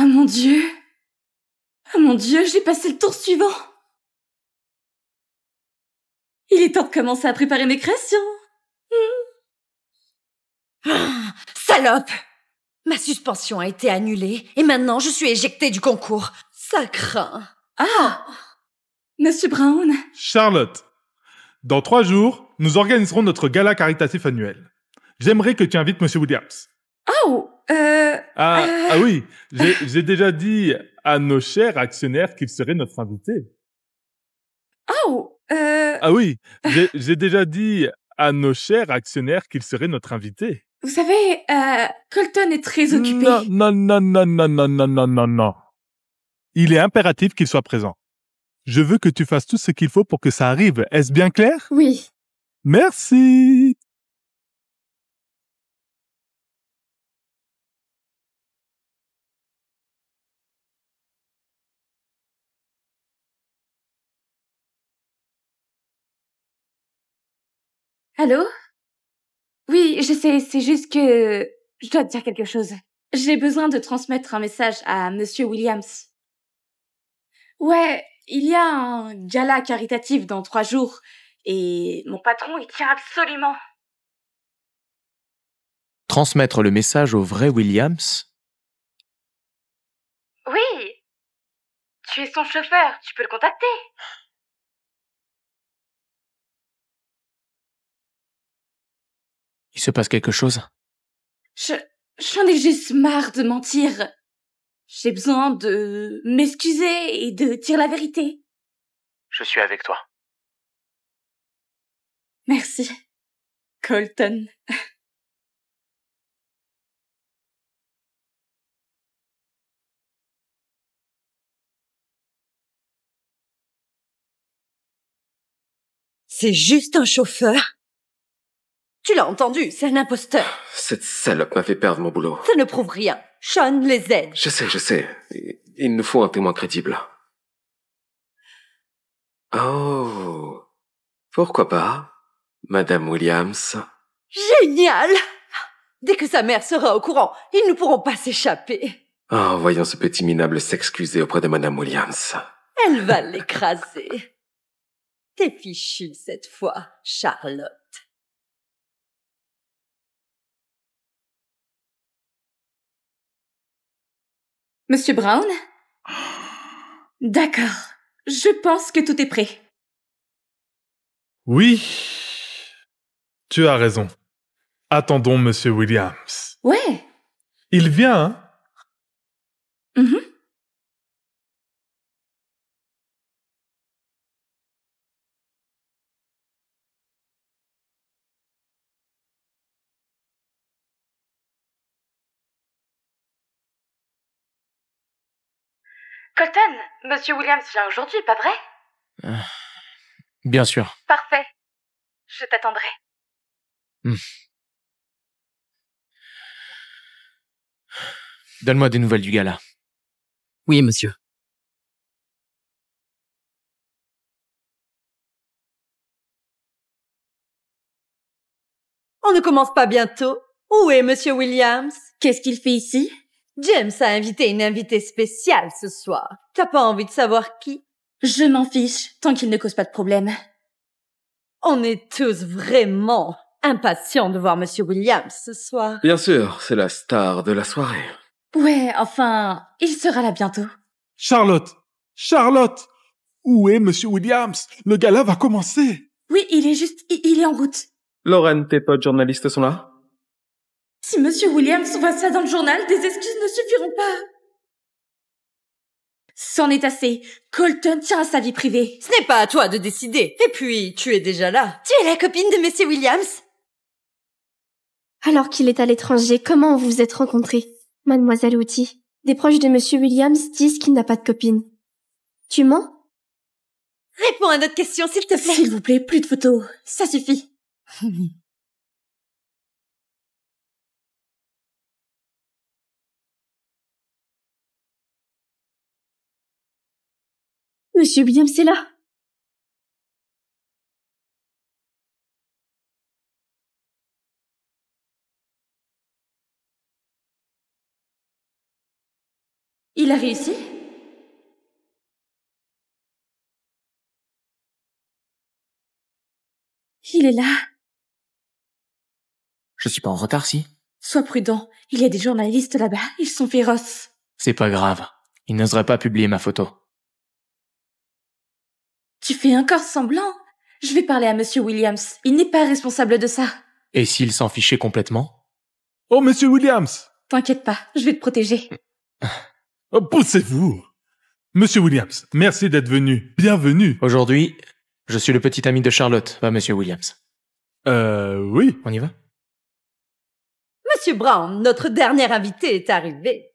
Ah mon Dieu! Ah mon Dieu, j'ai passé le tour suivant! Il est temps de commencer à préparer mes créations! Ah, salope! Ma suspension a été annulée et maintenant je suis éjectée du concours. Ça craint. Ah! Monsieur Brown! Charlotte, dans 3 jours, nous organiserons notre gala caritatif annuel. J'aimerais que tu invites Monsieur Williams. Oh! Ah oui, j'ai déjà dit à nos chers actionnaires qu'il serait notre invité. Oh! Ah oui, j'ai déjà dit à nos chers actionnaires qu'il serait notre invité. Vous savez, Colton est très occupé. Non. Il est impératif qu'il soit présent. Je veux que tu fasses tout ce qu'il faut pour que ça arrive. Est-ce bien clair? Oui. Merci. Allô? Oui, je sais, c'est juste que je dois te dire quelque chose. J'ai besoin de transmettre un message à Monsieur Williams. Ouais, il y a un gala caritatif dans 3 jours et mon patron, il tient absolument. Transmettre le message au vrai Williams? Oui. Tu es son chauffeur, tu peux le contacter. Il se passe quelque chose? J'en ai juste marre de mentir. J'ai besoin de m'excuser et de dire la vérité. Je suis avec toi. Merci, Colton. C'est juste un chauffeur. Tu l'as entendu, c'est un imposteur. Cette salope m'a fait perdre mon boulot. Ça ne prouve rien. Sean les aide. Je sais. Il nous faut un témoin crédible. Oh. Pourquoi pas, Madame Williams? Génial! Dès que sa mère sera au courant, ils ne pourront pas s'échapper. Oh, voyons ce petit minable s'excuser auprès de Madame Williams. Elle va l'écraser. T'es fichu cette fois, Charlotte. Monsieur Brown? D'accord. Je pense que tout est prêt. Oui. Tu as raison. Attendons Monsieur Williams. Ouais. Il vient, hein? Mhm. Colton, Monsieur Williams vient aujourd'hui, pas vrai? Bien sûr. Parfait. Je t'attendrai. Donne-moi des nouvelles du gala. Oui, monsieur. On ne commence pas bientôt? Où est Monsieur Williams? Qu'est-ce qu'il fait ici? James a invité une invitée spéciale ce soir. T'as pas envie de savoir qui? Je m'en fiche, tant qu'il ne cause pas de problème. On est tous vraiment impatients de voir Monsieur Williams ce soir. Bien sûr, c'est la star de la soirée. Ouais, enfin, il sera là bientôt. Charlotte! Où est Monsieur Williams? Le gala va commencer. Oui, il est en route. Lauren, tes potes journalistes sont là? Si Monsieur Williams voit ça dans le journal, des excuses ne suffiront pas. C'en est assez. Colton tient à sa vie privée. Ce n'est pas à toi de décider. Et puis, tu es déjà là. Tu es la copine de Monsieur Williams? Alors qu'il est à l'étranger, comment vous vous êtes rencontrés? Mademoiselle Outy, des proches de Monsieur Williams disent qu'il n'a pas de copine. Tu mens? Réponds à notre question, s'il te plaît. S'il vous plaît, plus de photos. Ça suffit. Monsieur Williams est là. Il a réussi? Il est là. Je suis pas en retard, si? Sois prudent. Il y a des journalistes là-bas. Ils sont féroces. C'est pas grave. Ils n'oseraient pas publier ma photo. Tu fais encore semblant? Je vais parler à Monsieur Williams. Il n'est pas responsable de ça. Et s'ils s'en fichaient complètement? Oh, Monsieur Williams! T'inquiète pas, je vais te protéger. Oh, poussez-vous! Monsieur Williams, merci d'être venu. Bienvenue. Aujourd'hui, je suis le petit ami de Charlotte, pas Monsieur Williams. Oui. On y va? Monsieur Brown, notre dernier invité est arrivé.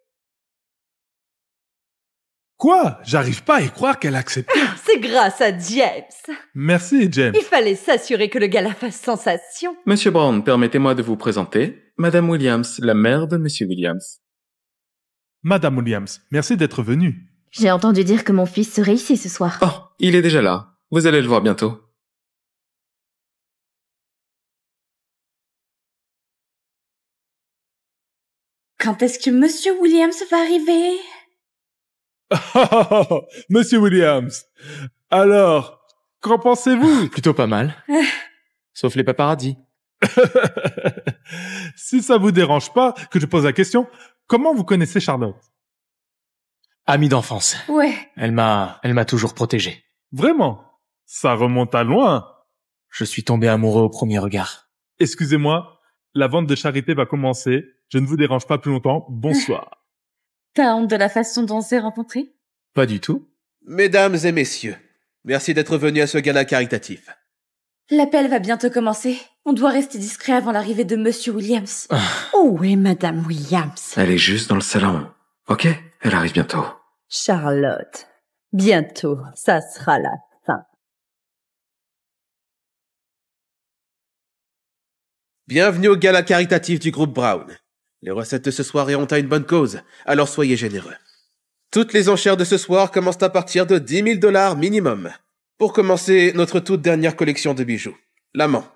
Quoi? J'arrive pas à y croire qu'elle a accepté. C'est grâce à James. Merci, James. Il fallait s'assurer que le gala fasse sensation. Monsieur Brown, permettez-moi de vous présenter Madame Williams, la mère de Monsieur Williams. Madame Williams, merci d'être venue. J'ai entendu dire que mon fils serait ici ce soir. Oh, il est déjà là. Vous allez le voir bientôt. Quand est-ce que Monsieur Williams va arriver? Monsieur Williams. Alors, qu'en pensez-vous? Plutôt pas mal. Sauf les paparazzis. Si ça vous dérange pas que je pose la question, comment vous connaissez Charlotte? Amie d'enfance. Ouais. Elle m'a toujours protégé. Vraiment? Ça remonte à loin. Je suis tombé amoureux au premier regard. Excusez-moi, la vente de charité va commencer. Je ne vous dérange pas plus longtemps. Bonsoir. T'as honte de la façon dont on s'est rencontrés? Pas du tout. Mesdames et messieurs, merci d'être venus à ce gala caritatif. L'appel va bientôt commencer. On doit rester discret avant l'arrivée de Monsieur Williams. Où est Madame Williams? Elle est juste dans le salon. Ok, elle arrive bientôt. Charlotte, bientôt, ça sera la fin. Bienvenue au gala caritatif du groupe Brown. Les recettes de ce soir iront à une bonne cause, alors soyez généreux. Toutes les enchères de ce soir commencent à partir de 10 000 $ minimum. Pour commencer notre toute dernière collection de bijoux, l'amant.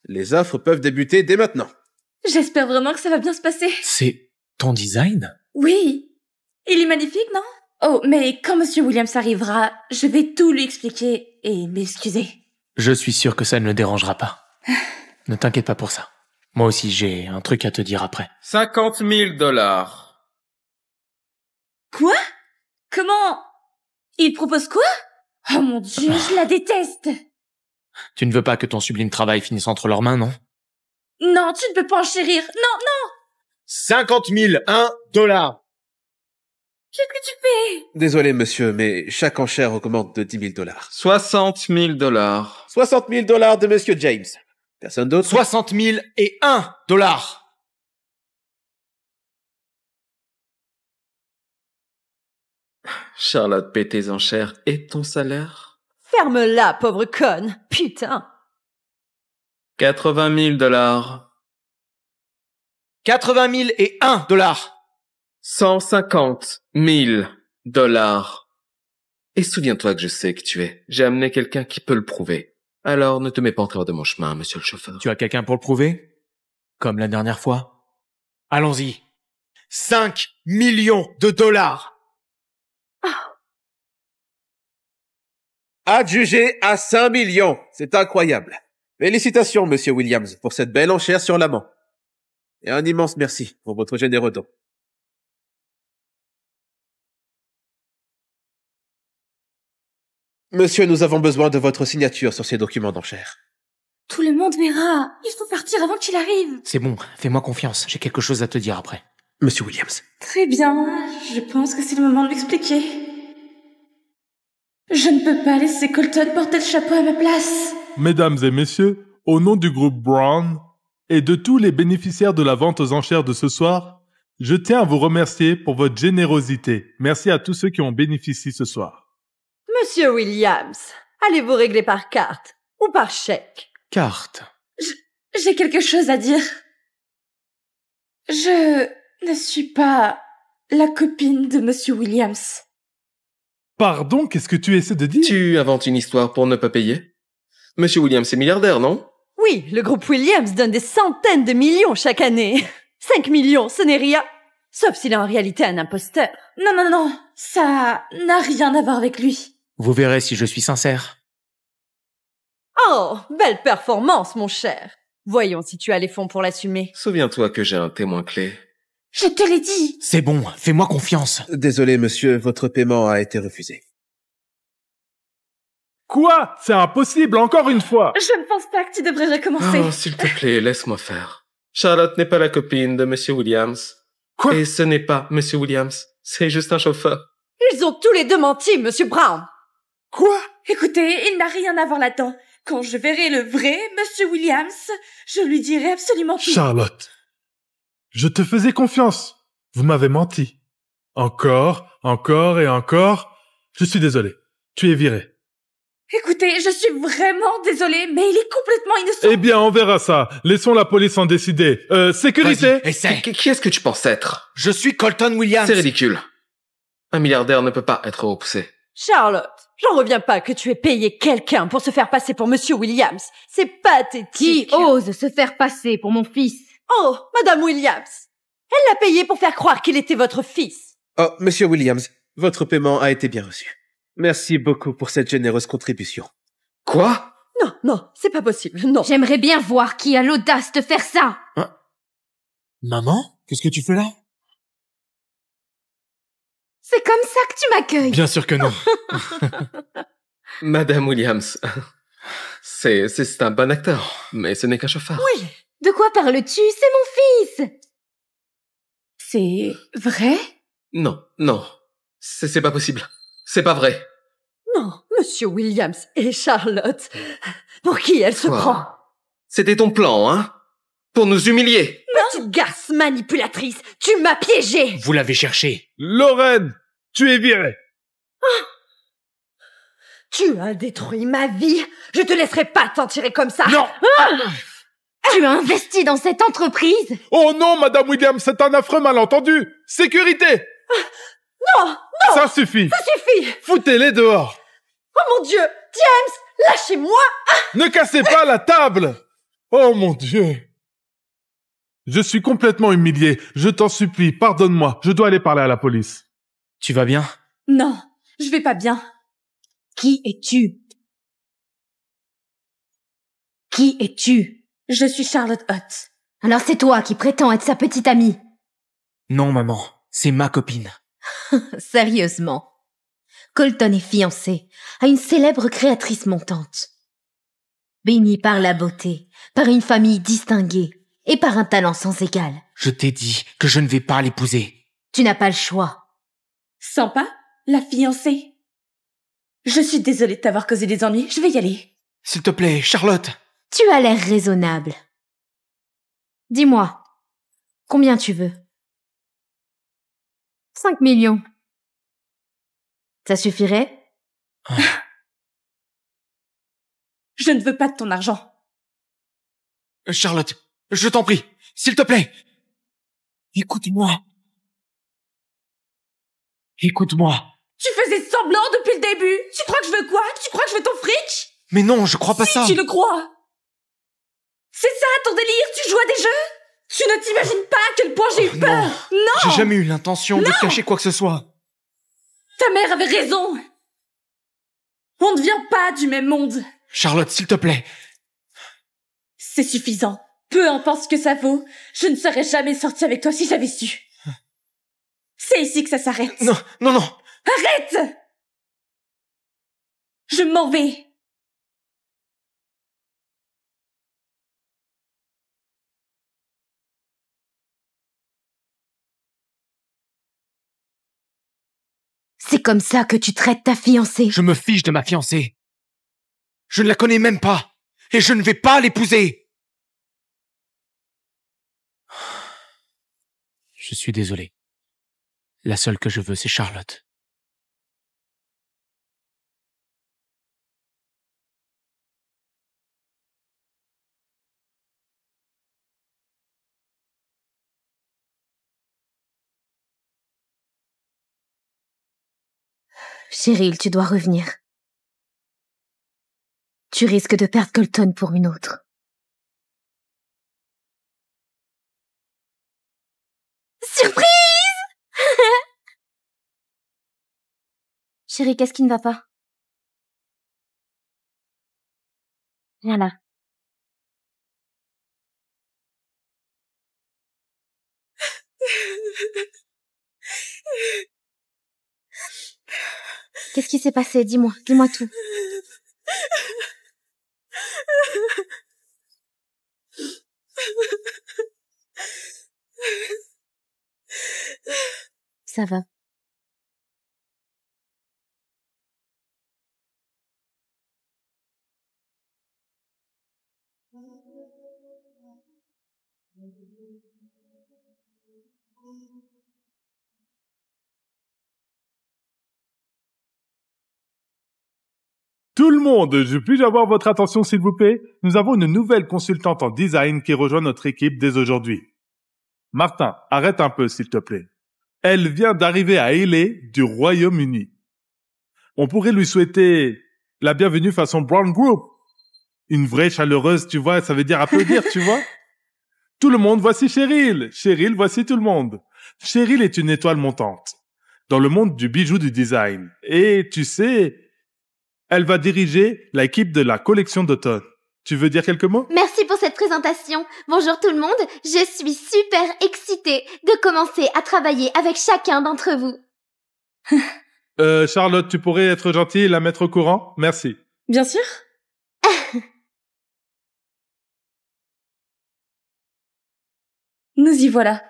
Les offres peuvent débuter dès maintenant. J'espère vraiment que ça va bien se passer. C'est ton design? Oui. Il est magnifique, non? Oh, mais quand Monsieur Williams arrivera, je vais tout lui expliquer et m'excuser. Je suis sûr que ça ne le dérangera pas. Ne t'inquiète pas pour ça. Moi aussi, j'ai un truc à te dire après. 50 000 $. Quoi? Comment? Il propose quoi? Oh mon Dieu, je la déteste! Tu ne veux pas que ton sublime travail finisse entre leurs mains, non? Non, tu ne peux pas enchérir. Non, non! 50 001 $. Qu'est-ce que tu fais? Désolé monsieur, mais chaque enchère augmente de 10 000 $. 60 000 $. 60 000 $ de monsieur James. Personne d'autre? 60 001 $. Charlotte paie tes enchères et ton salaire? Ferme-la, pauvre conne. Putain. 80 000 $. 80 001 $. 150 000 $. Et souviens-toi que je sais que tu es. J'ai amené quelqu'un qui peut le prouver. Alors ne te mets pas en travers de mon chemin, monsieur le chauffeur. Tu as quelqu'un pour le prouver? Comme la dernière fois? Allons-y. 5 millions de $. Adjugé à 5 millions. C'est incroyable. Félicitations, monsieur Williams, pour cette belle enchère sur l'amant. Et un immense merci pour votre généreux don. Monsieur, nous avons besoin de votre signature sur ces documents d'enchères. Tout le monde verra. Il faut partir avant qu'il arrive. C'est bon, fais-moi confiance. J'ai quelque chose à te dire après. Monsieur Williams. Très bien. Je pense que c'est le moment de m'expliquer. Je ne peux pas laisser Colton porter le chapeau à ma place. Mesdames et messieurs, au nom du groupe Brown et de tous les bénéficiaires de la vente aux enchères de ce soir, je tiens à vous remercier pour votre générosité. Merci à tous ceux qui ont bénéficié ce soir. Monsieur Williams, allez-vous régler par carte ou par chèque? Carte. J'ai quelque chose à dire. Je ne suis pas la copine de Monsieur Williams. Pardon, qu'est-ce que tu essaies de dire? Tu inventes une histoire pour ne pas payer? Monsieur Williams est milliardaire, non? Oui, le groupe Williams donne des centaines de millions chaque année. 5 millions, ce n'est rien. Sauf s'il est en réalité un imposteur. Non, non, non, ça n'a rien à voir avec lui. Vous verrez si je suis sincère. Oh, belle performance, mon cher. Voyons si tu as les fonds pour l'assumer. Souviens-toi que j'ai un témoin clé. Je te l'ai dit. C'est bon, fais-moi confiance. Désolé, monsieur, votre paiement a été refusé. Quoi? C'est impossible, encore une fois! Je ne pense pas que tu devrais recommencer. Oh, s'il te plaît, laisse-moi faire. Charlotte n'est pas la copine de Monsieur Williams. Quoi? Et ce n'est pas Monsieur Williams, c'est juste un chauffeur. Ils ont tous les deux menti, monsieur Brown. Quoi? Écoutez, il n'a rien à voir là-dedans. Quand je verrai le vrai Monsieur Williams, je lui dirai absolument tout. Charlotte, je te faisais confiance. Vous m'avez menti. Encore, encore et encore. Je suis désolé. Tu es viré. Écoutez, je suis vraiment désolée, mais il est complètement innocent. Eh bien, on verra ça. Laissons la police en décider. Sécurité. Essaie. Qui est-ce que tu penses être? Je suis Colton Williams. C'est ridicule. Un milliardaire ne peut pas être repoussé. Charlotte, j'en reviens pas que tu aies payé quelqu'un pour se faire passer pour monsieur Williams. C'est pathétique. Qui ose se faire passer pour mon fils? Oh, Madame Williams. Elle l'a payé pour faire croire qu'il était votre fils. Oh, monsieur Williams, votre paiement a été bien reçu. Merci beaucoup pour cette généreuse contribution. Quoi? Non, non, c'est pas possible, non. J'aimerais bien voir qui a l'audace de faire ça. Hein? Maman? Qu'est-ce que tu fais là? C'est comme ça que tu m'accueilles. Bien sûr que non. Madame Williams, c'est un bon acteur, mais ce n'est qu'un chauffeur. Oui, de De quoi parles-tu? C'est mon fils! C'est vrai? Non, non. C'est pas possible. C'est pas vrai. Non, Monsieur Williams et Charlotte. Pour qui elle se Quoi? prend? C'était ton plan, hein? Pour nous humilier. Petite garce manipulatrice, tu m'as piégée. Vous l'avez cherché. Lorraine, tu es virée. Tu as détruit ma vie. Je te laisserai pas t'en tirer comme ça. Non. Tu as investi dans cette entreprise? Oh non, Madame Williams, c'est un affreux malentendu. Sécurité. Non, non. Ça suffit. Ça suffit. Foutez-les dehors. Oh mon Dieu, James, lâchez-moi. Ne cassez pas la table. Oh mon Dieu. Je suis complètement humilié. Je t'en supplie, pardonne-moi. Je dois aller parler à la police. Tu vas bien? Non, je vais pas bien. Qui es-tu? Qui es-tu? Je suis Charlotte Hutt. Alors c'est toi qui prétends être sa petite amie. Non, maman. C'est ma copine. Sérieusement. Colton est fiancé à une célèbre créatrice montante. Béni par la beauté, par une famille distinguée et par un talent sans égal. Je t'ai dit que je ne vais pas l'épouser. Tu n'as pas le choix. Sympa, la fiancée. Je suis désolée de t'avoir causé des ennuis, je vais y aller. S'il te plaît, Charlotte. Tu as l'air raisonnable. Dis-moi, combien tu veux? 5 millions. Ça suffirait? Je ne veux pas de ton argent. Charlotte, je t'en prie, s'il te plaît. Écoute-moi. Écoute-moi. Tu faisais semblant depuis le début. Tu crois que je veux quoi? Tu crois que je veux ton fric? Mais non, je crois pas ça. Si tu le crois. C'est ça ton délire? Tu joues à des jeux? Tu ne t'imagines pas à quel point j'ai eu peur. Non. J'ai jamais eu l'intention de te cacher quoi que ce soit. Ta mère avait raison. On ne vient pas du même monde. Charlotte, s'il te plaît. C'est suffisant. Peu importe ce que ça vaut, je ne serais jamais sortie avec toi si j'avais su. C'est ici que ça s'arrête. Non, non, non. Arrête! Je m'en vais. C'est comme ça que tu traites ta fiancée. Je me fiche de ma fiancée. Je ne la connais même pas. Et je ne vais pas l'épouser. Je suis désolé. La seule que je veux, c'est Charlotte. Cheryl, tu dois revenir. Tu risques de perdre Colton pour une autre. Surprise! Chérie, qu'est-ce qui ne va pas? Viens là. Qu'est-ce qui s'est passé? Dis-moi tout. Ça va. Tout le monde, puis-je avoir votre attention s'il vous plaît? Nous avons une nouvelle consultante en design qui rejoint notre équipe dès aujourd'hui. Martin, arrête un peu s'il te plaît. Elle vient d'arriver à LA du Royaume-Uni. On pourrait lui souhaiter la bienvenue façon Brown Group. Une vraie chaleureuse, tu vois, ça veut dire applaudir, tu vois? Tout le monde, voici Cheryl. Cheryl, voici tout le monde. Cheryl est une étoile montante dans le monde du bijou du design. Et tu sais, elle va diriger l'équipe de la collection d'automne. Tu veux dire quelques mots? Merci pour cette présentation. Bonjour tout le monde. Je suis super excitée de commencer à travailler avec chacun d'entre vous. Charlotte, tu pourrais être gentille et la mettre au courant? Merci. Bien sûr. nous y voilà.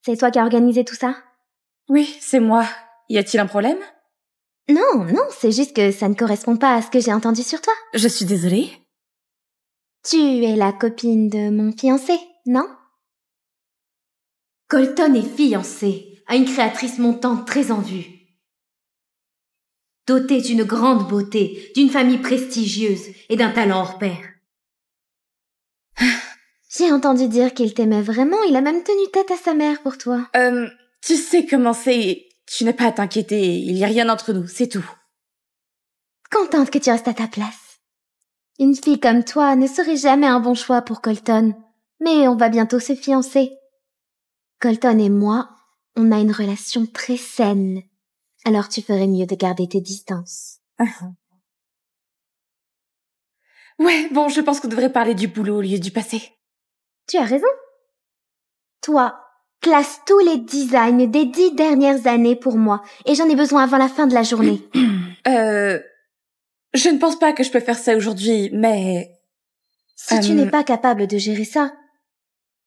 C'est toi qui as organisé tout ça? Oui, c'est moi. Y a-t-il un problème? Non, c'est juste que ça ne correspond pas à ce que j'ai entendu sur toi. Je suis désolée. Tu es la copine de mon fiancé, non? Colton est fiancé à une créatrice montante très en vue. Dotée d'une grande beauté, d'une famille prestigieuse et d'un talent hors pair. J'ai entendu dire qu'il t'aimait vraiment, il a même tenu tête à sa mère pour toi. Tu sais comment c'est. Tu n'as pas à t'inquiéter, il y a rien entre nous, c'est tout. Contente que tu restes à ta place. Une fille comme toi ne serait jamais un bon choix pour Colton, mais on va bientôt se fiancer. Colton et moi, on a une relation très saine, alors tu ferais mieux de garder tes distances. Ouais, bon, je pense qu'on devrait parler du boulot au lieu du passé. Tu as raison. Toi, classe tous les designs des 10 dernières années pour moi, et j'en ai besoin avant la fin de la journée. Je ne pense pas que je peux faire ça aujourd'hui, mais... Si tu n'es pas capable de gérer ça,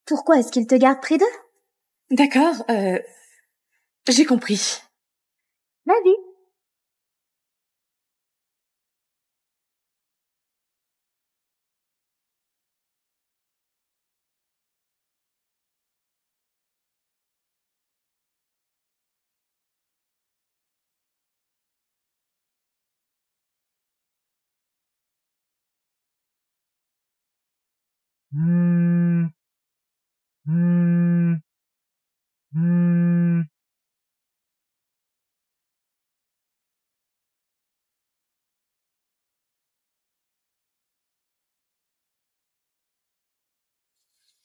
pourquoi est-ce qu'il te garde près d'eux? D'accord, j'ai compris. Vas-y.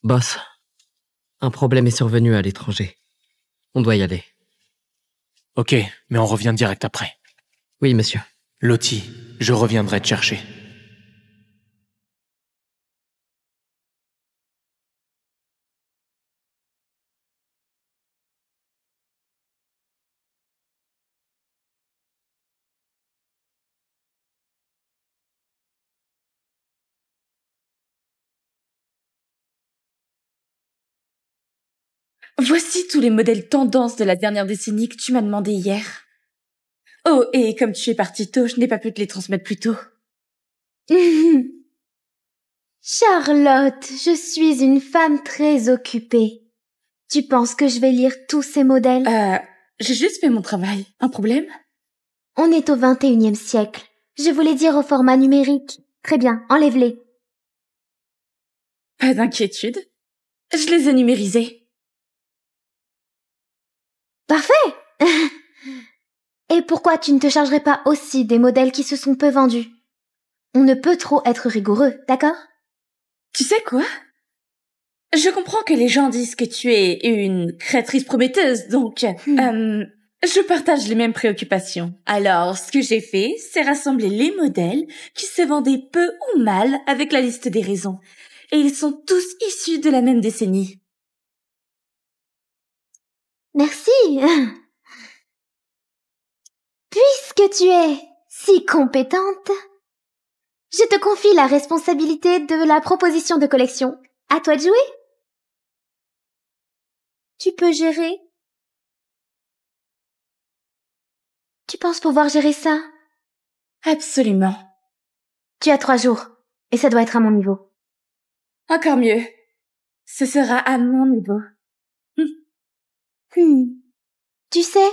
Boss, un problème est survenu à l'étranger. On doit y aller. Ok, mais on revient direct après. Oui, monsieur. Lottie, je reviendrai te chercher. Voici tous les modèles tendances de la dernière décennie que tu m'as demandé hier. Oh, et comme tu es parti tôt, je n'ai pas pu te les transmettre plus tôt. Charlotte, je suis une femme très occupée. Tu penses que je vais lire tous ces modèles? J'ai juste fait mon travail. Un problème? On est au 21e siècle. Je voulais dire au format numérique. Très bien, enlève-les. Pas d'inquiétude. Je les ai numérisés. Parfait! Et pourquoi tu ne te chargerais pas aussi des modèles qui se sont peu vendus? On ne peut trop être rigoureux, d'accord? Tu sais quoi? Je comprends que les gens disent que tu es une créatrice prometteuse, donc je partage les mêmes préoccupations. Alors, ce que j'ai fait, c'est rassembler les modèles qui se vendaient peu ou mal avec la liste des raisons. Et ils sont tous issus de la même décennie. Merci. Puisque tu es si compétente, je te confie la responsabilité de la proposition de collection. À toi de jouer. Tu peux gérer? Tu penses pouvoir gérer ça? Absolument. Tu as 3 jours, et ça doit être à mon niveau. Encore mieux. Ce sera à mon niveau. Tu sais,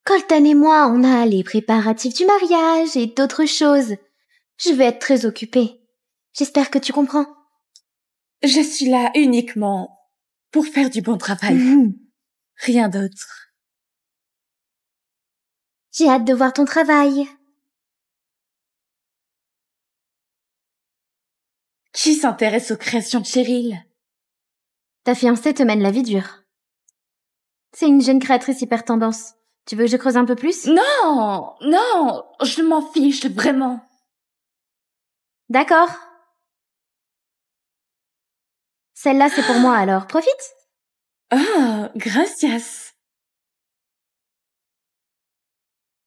Colton et moi, on a les préparatifs du mariage et d'autres choses. Je vais être très occupée. J'espère que tu comprends. Je suis là uniquement pour faire du bon travail. Rien d'autre. J'ai hâte de voir ton travail. Qui s'intéresse aux créations de Cheryl? Ta fiancée te mène la vie dure. C'est une jeune créatrice hyper tendance. Tu veux que je creuse un peu plus? Non, je m'en fiche, vraiment. D'accord. Celle-là, c'est pour moi, alors profite. Oh, gracias.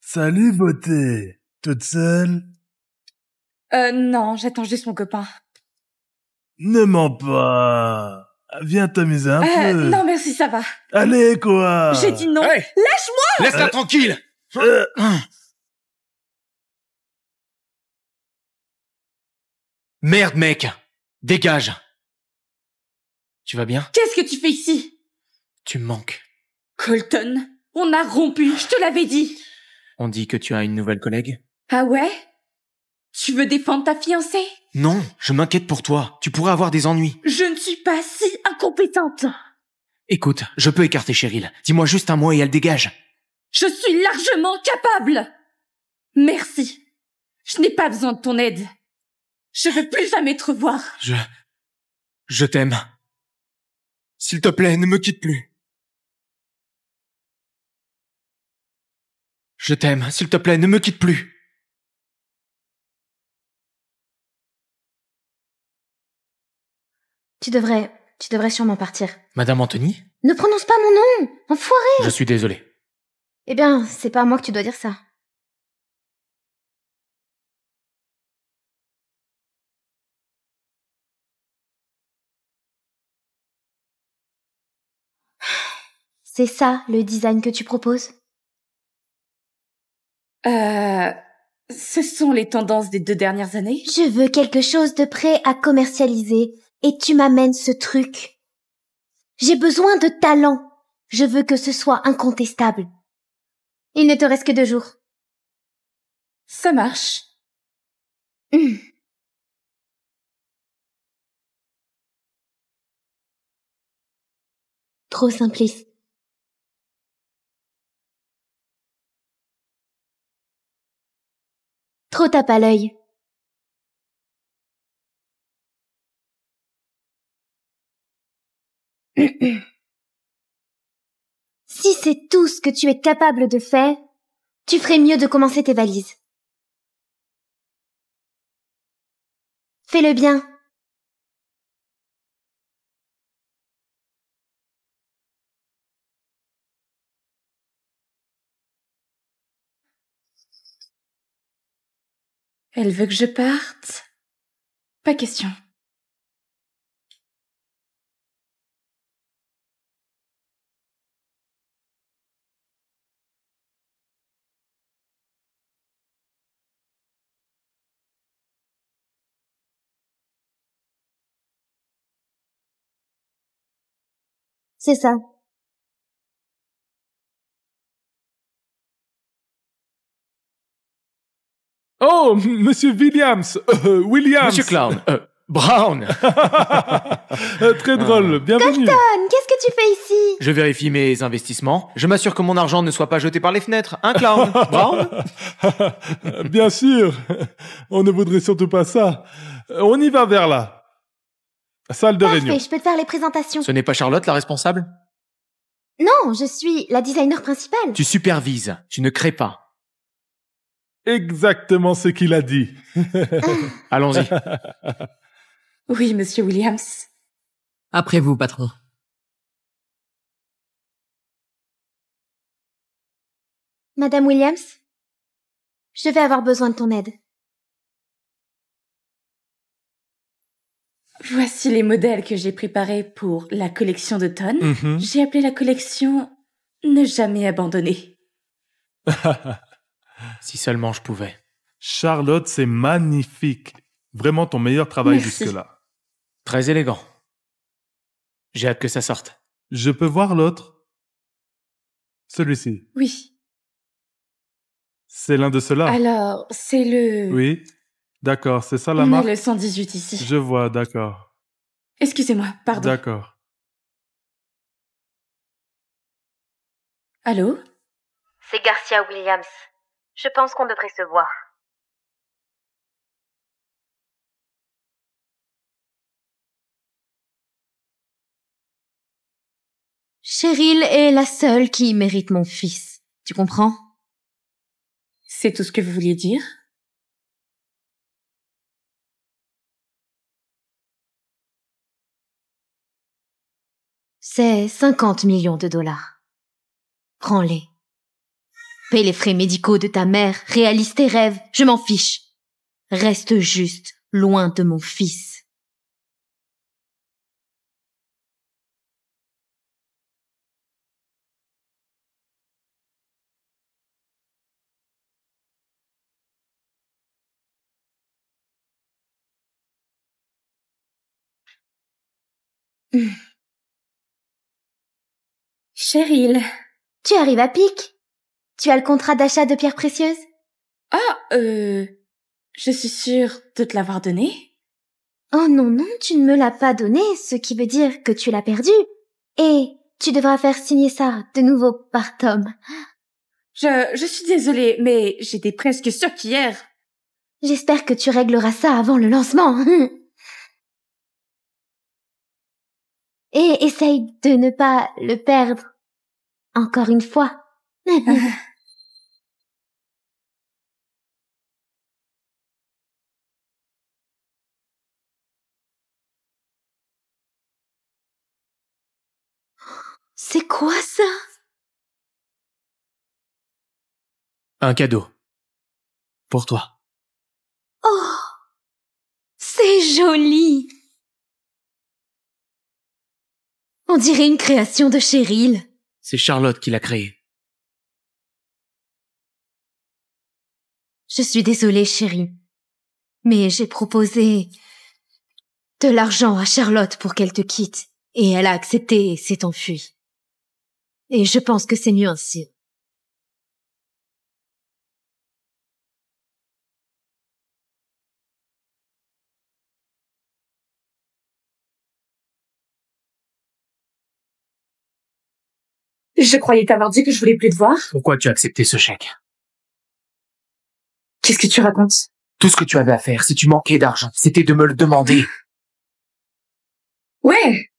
Salut, beauté. Toute seule? Non, j'attends juste mon copain. Ne mens pas. Viens t'amuser un peu. Non, merci, ça va. Allez, quoi. J'ai dit non. Hey, lâche-moi. laisse-la tranquille. Merde, mec. Dégage. Tu vas bien? Qu'est-ce que tu fais ici? Tu me manques. Colton, on a rompu, je te l'avais dit. On dit que tu as une nouvelle collègue? Ah ouais? Tu veux défendre ta fiancée? Non, je m'inquiète pour toi. Tu pourrais avoir des ennuis. Je ne suis pas si incompétente. Écoute, je peux écarter Cheryl. Dis-moi juste un mot et elle dégage. Je suis largement capable. Merci. Je n'ai pas besoin de ton aide. Je veux plus jamais te revoir. Je t'aime. S'il te plaît, ne me quitte plus. Je t'aime. S'il te plaît, ne me quitte plus. Tu devrais sûrement partir. Madame Anthony? Ne prononce pas mon nom, enfoiré! Je suis désolé. Eh bien, c'est pas à moi que tu dois dire ça. C'est ça, le design que tu proposes? Ce sont les tendances des 2 dernières années. Je veux quelque chose de prêt à commercialiser, et tu m'amènes ce truc. J'ai besoin de talent. Je veux que ce soit incontestable. Il ne te reste que 2 jours. Ça marche. Trop simpliste. Trop tape à l'œil. Si c'est tout ce que tu es capable de faire, tu ferais mieux de commencer tes valises. Fais-le bien. Elle veut que je parte? Pas question. C'est ça. Oh, Monsieur Williams. Monsieur Clown. Brown. Très drôle. Bienvenue. Colton, qu'est-ce que tu fais ici? Je vérifie mes investissements. Je m'assure que mon argent ne soit pas jeté par les fenêtres. Un Clown. Brown. Bien sûr. On ne voudrait surtout pas ça. On y va vers là. Salle de réunion. Parfait, je peux te faire les présentations. Ce n'est pas Charlotte la responsable? Non, je suis la designer principale. Tu supervises. Tu ne crées pas. Exactement ce qu'il a dit. Allons-y. Oui, monsieur Williams. Après vous, patron. Madame Williams, je vais avoir besoin de ton aide. Voici les modèles que j'ai préparés pour la collection d'automne. J'ai appelé la collection « Ne jamais abandonner ». Si seulement je pouvais. Charlotte, c'est magnifique. Vraiment ton meilleur travail jusque-là. Très élégant. J'ai hâte que ça sorte. Je peux voir l'autre? Celui-ci. Oui. C'est l'un de ceux-là? Alors, c'est le... Oui. D'accord, c'est ça la On marque? a le 118 ici. Je vois, d'accord. Excusez-moi, pardon. D'accord. Allô? C'est Garcia Williams. Je pense qu'on devrait se voir. Cheryl est la seule qui mérite mon fils. Tu comprends? C'est tout ce que vous vouliez dire? C'est 50 millions de dollars. Prends-les. Paye les frais médicaux de ta mère, réalise tes rêves, je m'en fiche. Reste juste loin de mon fils. Cheryl. Tu arrives à pic? Tu as le contrat d'achat de pierres précieuses? Ah, je suis sûre de te l'avoir donné. Oh non, non, tu ne me l'as pas donné, ce qui veut dire que tu l'as perdu. Et tu devras faire signer ça de nouveau par Tom. Je suis désolée, mais j'étais presque sûre qu'hier. J'espère que tu régleras ça avant le lancement. Et essaye de ne pas le perdre. Encore une fois. C'est quoi ça? Un cadeau. Pour toi. Oh, c'est joli. On dirait une création de Cheryl. C'est Charlotte qui l'a créé. Je suis désolée, chérie. Mais j'ai proposé de l'argent à Charlotte pour qu'elle te quitte. Et elle a accepté et s'est enfuie. Et je pense que c'est mieux ainsi. Je croyais t'avoir dit que je voulais plus te voir. Pourquoi tu as accepté ce chèque? Qu'est-ce que tu racontes? Tout ce que tu avais à faire, si tu manquais d'argent, c'était de me le demander. Ouais.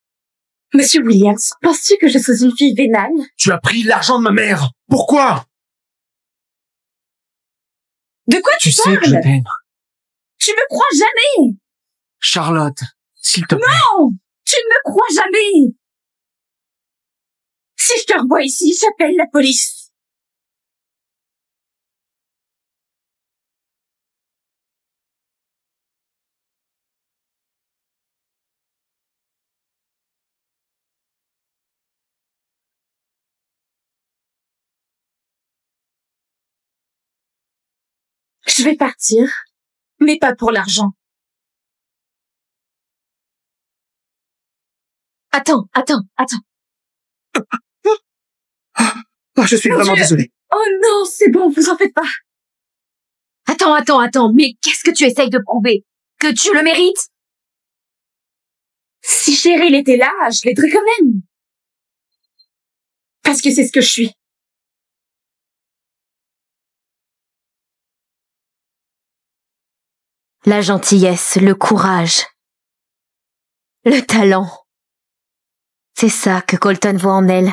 Monsieur Williams, penses-tu que je suis une fille vénale? Tu as pris l'argent de ma mère. Pourquoi? De quoi tu sais parles? que je t'aime. Tu me crois jamais. Charlotte, s'il te plaît. Non! Tu ne me crois jamais. Si je te revois ici, j'appelle la police. Je vais partir, mais pas pour l'argent. Attends. Je suis vraiment désolé. Oh non, c'est bon, vous en faites pas. Attends, mais qu'est-ce que tu essayes de prouver? Que tu le mérites? Si Cheryl était là, je l'aiderais quand même. Parce que c'est ce que je suis. La gentillesse, le courage, le talent. C'est ça que Colton voit en elle.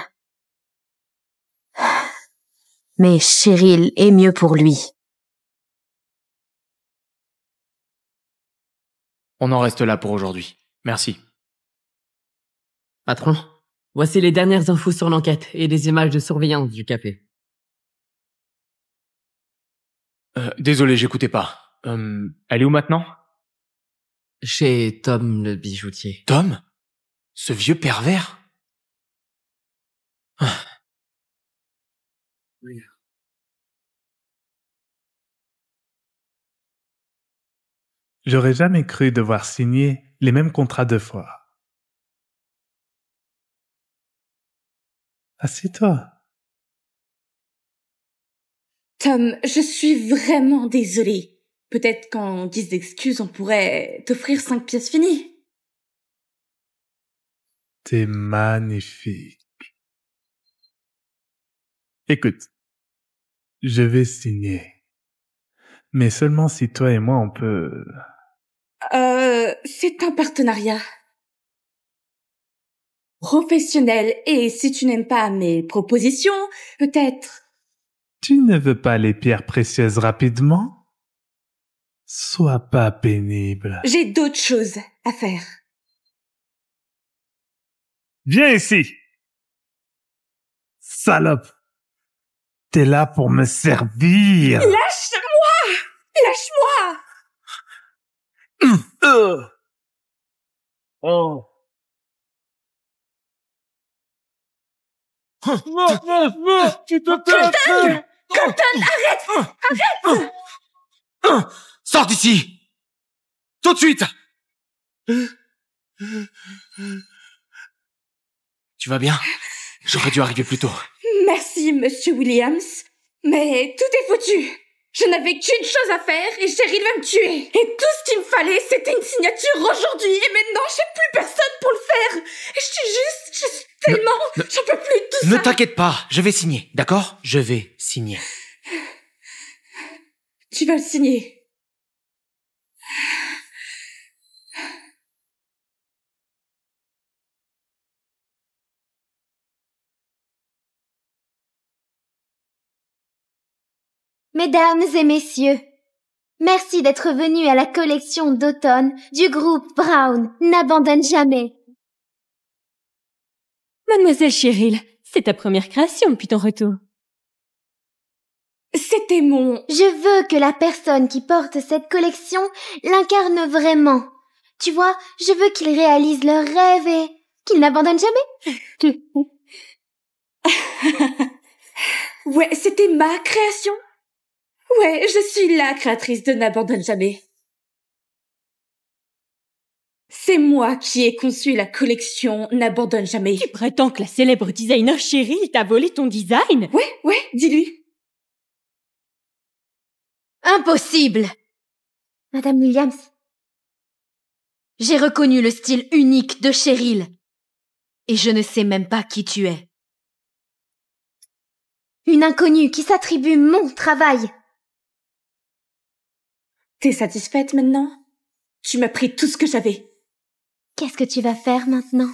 Mais Cheryl est mieux pour lui. On en reste là pour aujourd'hui. Merci. Patron, voici les dernières infos sur l'enquête et des images de surveillance du café. Désolé, j'écoutais pas. Elle est où maintenant? Chez Tom le bijoutier. Tom? Ce vieux pervers? J'aurais jamais cru devoir signer les mêmes contrats 2 fois. Assieds-toi. Tom, je suis vraiment désolée. Peut-être qu'en guise d'excuse, on pourrait t'offrir 5 pièces finies. T'es magnifique. Écoute, je vais signer. Mais seulement si toi et moi on peut... C'est un partenariat professionnel et si tu n'aimes pas mes propositions, peut-être... Tu ne veux pas les pierres précieuses rapidement? Sois pas pénible. J'ai d'autres choses à faire. Viens ici! Salope! T'es là pour me servir! Lâche-moi! Lâche-moi! Oh! Tu te tais! Colton, arrête! Arrête! Sors d'ici! Tout de suite! Tu vas bien? J'aurais dû arriver plus tôt. Merci, Monsieur Williams. Mais tout est foutu. Je n'avais qu'une chose à faire et Cheryl va me tuer. Et tout ce qu'il me fallait, c'était une signature aujourd'hui. Et maintenant, j'ai plus personne pour le faire. Et je suis tellement... J'en peux plus de tout ça. Ne t'inquiète pas, je vais signer, d'accord? Je vais signer. Tu vas le signer. Mesdames et messieurs, merci d'être venus à la collection d'automne du groupe Brown. N'abandonne jamais. Mademoiselle Cheryl, c'est ta première création depuis ton retour. C'était mon... Je veux que la personne qui porte cette collection l'incarne vraiment. Tu vois, je veux qu'ils réalisent leurs rêves et qu'ils n'abandonnent jamais. Ouais, c'était ma création. Ouais, je suis la créatrice de N'abandonne jamais. C'est moi qui ai conçu la collection N'abandonne jamais. Tu prétends que la célèbre designer Cheryl t'a volé ton design? Ouais, dis-lui. Impossible! Madame Williams, j'ai reconnu le style unique de Cheryl. Et je ne sais même pas qui tu es. Une inconnue qui s'attribue mon travail. T'es satisfaite maintenant? Tu m'as pris tout ce que j'avais. Qu'est-ce que tu vas faire maintenant?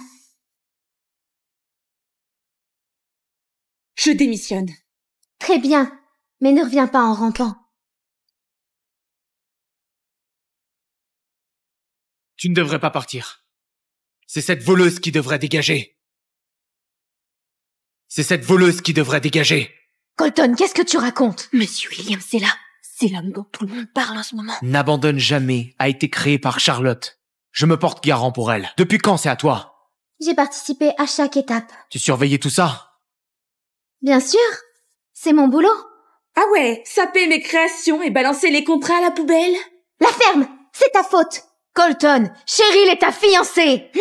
Je démissionne. Très bien, mais ne reviens pas en rampant. Tu ne devrais pas partir. C'est cette voleuse qui devrait dégager. C'est cette voleuse qui devrait dégager. Colton, qu'est-ce que tu racontes? Monsieur Williams, c'est là. C'est l'homme dont tout le monde parle en ce moment. N'abandonne jamais a été créé par Charlotte. Je me porte garant pour elle. Depuis quand c'est à toi? J'ai participé à chaque étape. Tu surveillais tout ça? Bien sûr, c'est mon boulot. Ah ouais, saper mes créations et balancer les contrats à la poubelle? La ferme, c'est ta faute. Colton, Cheryl est ta fiancée.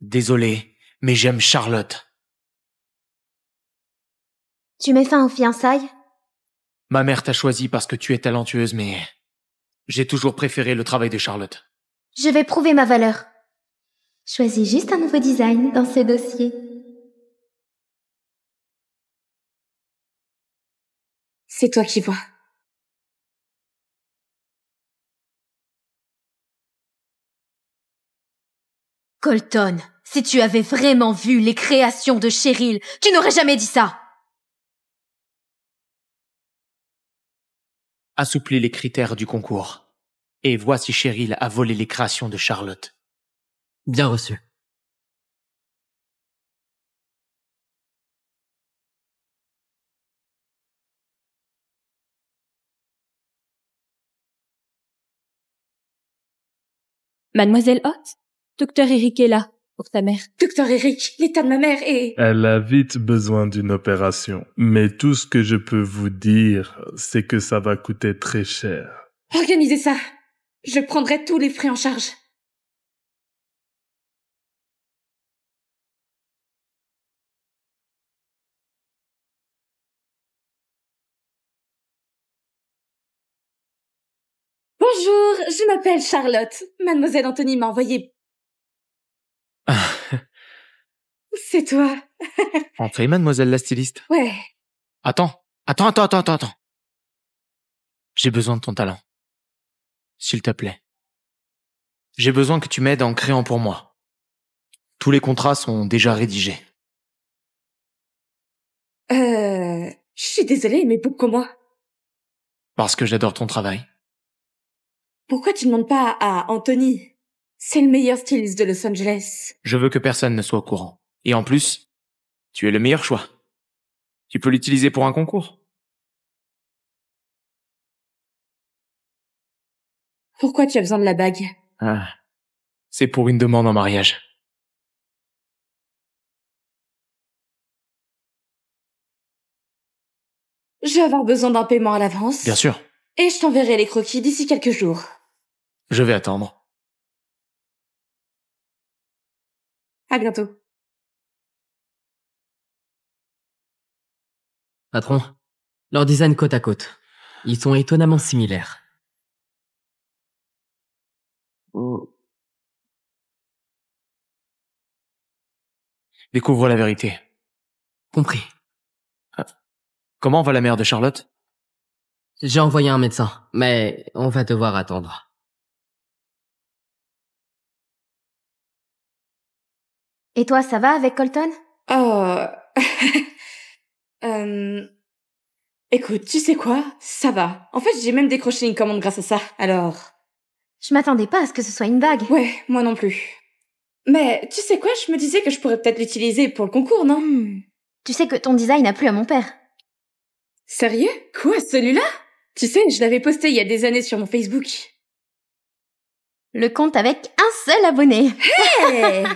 Désolé, mais j'aime Charlotte. Tu mets fin aux fiançailles? Ma mère t'a choisi parce que tu es talentueuse, mais j'ai toujours préféré le travail de Charlotte. Je vais prouver ma valeur. Choisis juste un nouveau design dans ce dossier. C'est toi qui vois. Colton, si tu avais vraiment vu les créations de Cheryl, tu n'aurais jamais dit ça. Assouplis les critères du concours. Et vois si Cheryl a volé les créations de Charlotte. Bien reçu. Mademoiselle Hott, Docteur Eric est là, pour ta mère. Docteur Eric, l'état de ma mère est... Elle a vite besoin d'une opération. Mais tout ce que je peux vous dire, c'est que ça va coûter très cher. Organisez ça. Je prendrai tous les frais en charge. Bonjour, je m'appelle Charlotte. Mademoiselle Anthony m'a envoyé... C'est toi. Entrez, mademoiselle la styliste. Ouais. Attends. J'ai besoin de ton talent. S'il te plaît. J'ai besoin que tu m'aides en créant pour moi. Tous les contrats sont déjà rédigés. Je suis désolée, mais pourquoi moi? Parce que j'adore ton travail. Pourquoi tu ne demandes pas à Anthony? C'est le meilleur styliste de Los Angeles. Je veux que personne ne soit au courant. Et en plus, tu es le meilleur choix. Tu peux l'utiliser pour un concours. Pourquoi tu as besoin de la bague? Ah, c'est pour une demande en mariage. Je vais avoir besoin d'un paiement à l'avance. Bien sûr. Et je t'enverrai les croquis d'ici quelques jours. Je vais attendre. À bientôt. Patron, leur design côte à côte. Ils sont étonnamment similaires. Découvre la vérité. Compris. Comment va la mère de Charlotte? J'ai envoyé un médecin, mais on va devoir attendre. Et toi, ça va avec Colton? Oh... Écoute, tu sais quoi? Ça va. En fait, j'ai même décroché une commande grâce à ça, alors... Je m'attendais pas à ce que ce soit une bague. Ouais, moi non plus. Mais tu sais quoi? Je me disais que je pourrais peut-être l'utiliser pour le concours, non? Tu sais que ton design a plu à mon père. Sérieux? Quoi, celui-là? Tu sais, je l'avais posté il y a des années sur mon Facebook. Le compte avec un seul abonné. Hey!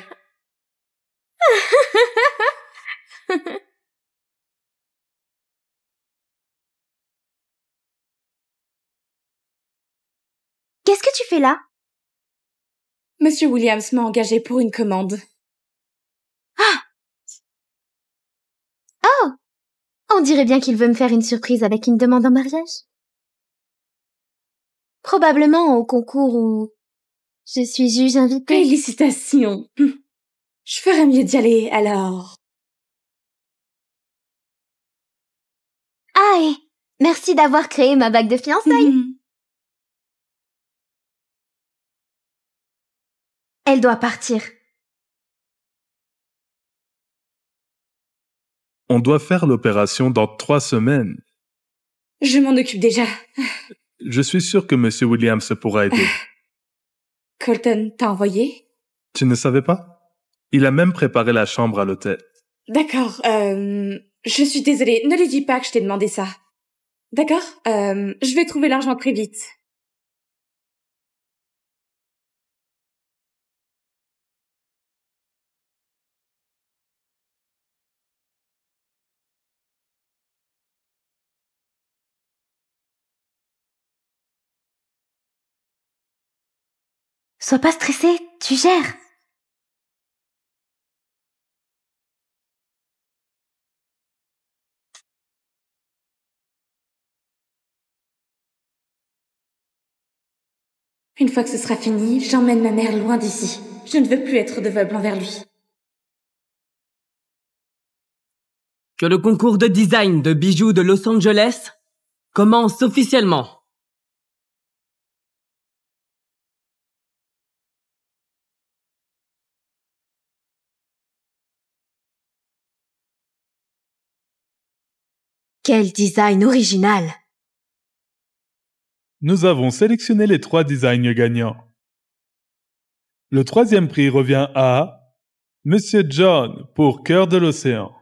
Qu'est-ce que tu fais là? Monsieur Williams m'a engagé pour une commande. Oh! On dirait bien qu'il veut me faire une surprise avec une demande en mariage. Probablement au concours où je suis juge invitée. Félicitations! Je ferais mieux d'y aller, alors. Ah, et merci d'avoir créé ma bague de fiançailles. Elle doit partir. On doit faire l'opération dans 3 semaines. Je m'en occupe déjà. Je suis sûr que Monsieur Williams pourra aider. Colton t'a envoyé? Tu ne savais pas? Il a même préparé la chambre à l'hôtel. D'accord, je suis désolée, ne lui dis pas que je t'ai demandé ça. D'accord? Je vais trouver l'argent très vite. Sois pas stressée, tu gères. Une fois que ce sera fini, j'emmène ma mère loin d'ici. Je ne veux plus être redevable envers lui. Que le concours de design de bijoux de Los Angeles commence officiellement. Quel design original! Nous avons sélectionné les 3 designs gagnants. Le 3e prix revient à Monsieur John pour Cœur de l'Océan.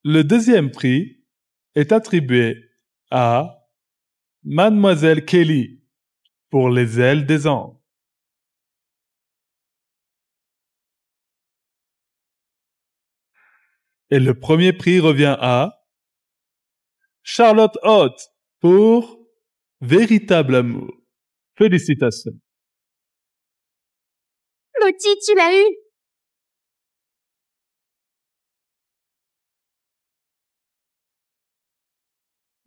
Le 2e prix est attribué à Mademoiselle Kelly pour Les ailes des anges. Et le 1er prix revient à Charlotte Hott pour Véritable amour. Félicitations. Lottie, tu l'as eu!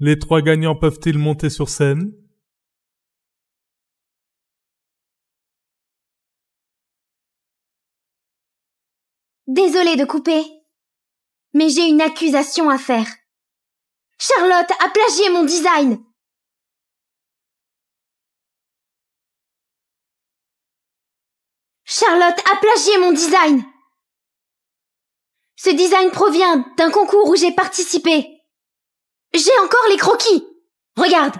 Les 3 gagnants peuvent-ils monter sur scène? Désolée de couper, mais j'ai une accusation à faire. Charlotte a plagié mon design! Charlotte a plagié mon design! Ce design provient d'un concours où j'ai participé. J'ai encore les croquis! Regarde!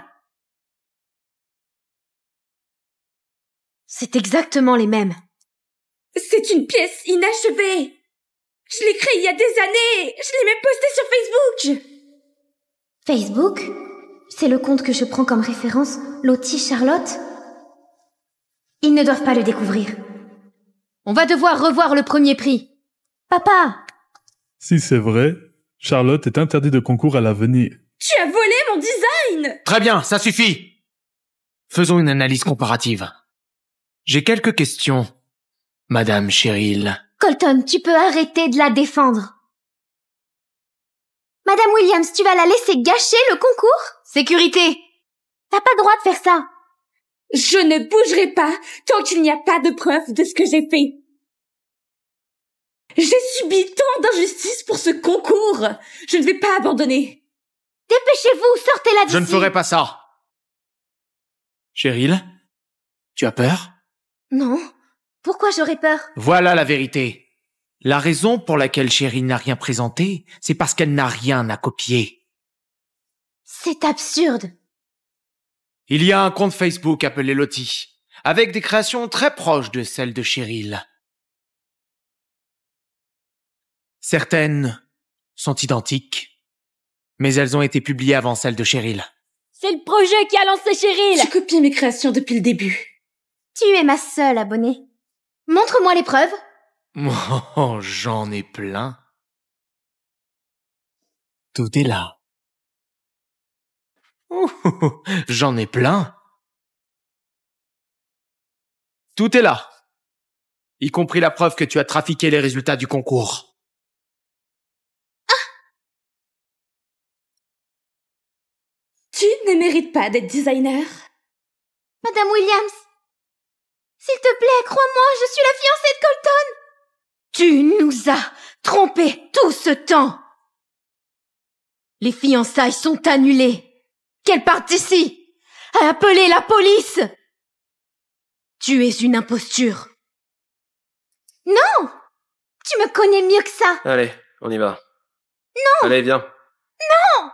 C'est exactement les mêmes. C'est une pièce inachevée! Je l'ai créée il y a des années! Je l'ai même postée sur Facebook! Facebook? C'est le compte que je prends comme référence, Lottie Charlotte? Ils ne doivent pas le découvrir. On va devoir revoir le 1er prix. Papa! Si c'est vrai, Charlotte est interdite de concours à l'avenir. Tu as volé mon design! Très bien, ça suffit. Faisons une analyse comparative. J'ai quelques questions, Madame Cheryl. Colton, tu peux arrêter de la défendre. Madame Williams, tu vas la laisser gâcher le concours? Sécurité! T'as pas le droit de faire ça. Je ne bougerai pas tant qu'il n'y a pas de preuve de ce que j'ai fait. J'ai subi tant d'injustices pour ce concours. Je ne vais pas abandonner. Dépêchez-vous, sortez-la d'ici. Je ne ferai pas ça. Cheryl, tu as peur? Non. Pourquoi j'aurais peur? Voilà la vérité. La raison pour laquelle Cheryl n'a rien présenté, c'est parce qu'elle n'a rien à copier. C'est absurde. Il y a un compte Facebook appelé Lottie, avec des créations très proches de celles de Cheryl. Certaines sont identiques, mais elles ont été publiées avant celles de Cheryl. C'est le projet qui a lancé Cheryl. Tu copies mes créations depuis le début. Tu es ma seule abonnée. Montre-moi les preuves. Oh, j'en ai plein. Tout est là. J'en ai plein. Tout est là. Y compris la preuve que tu as trafiqué les résultats du concours. Tu ne mérites pas d'être designer. Madame Williams, s'il te plaît, crois-moi, je suis la fiancée de Colton. Tu nous as trompés tout ce temps. Les fiançailles sont annulées. Qu'elle parte d'ici. Appelez la police. Tu es une imposture. Non! Tu me connais mieux que ça. Allez, on y va. Non! Allez, viens. Non!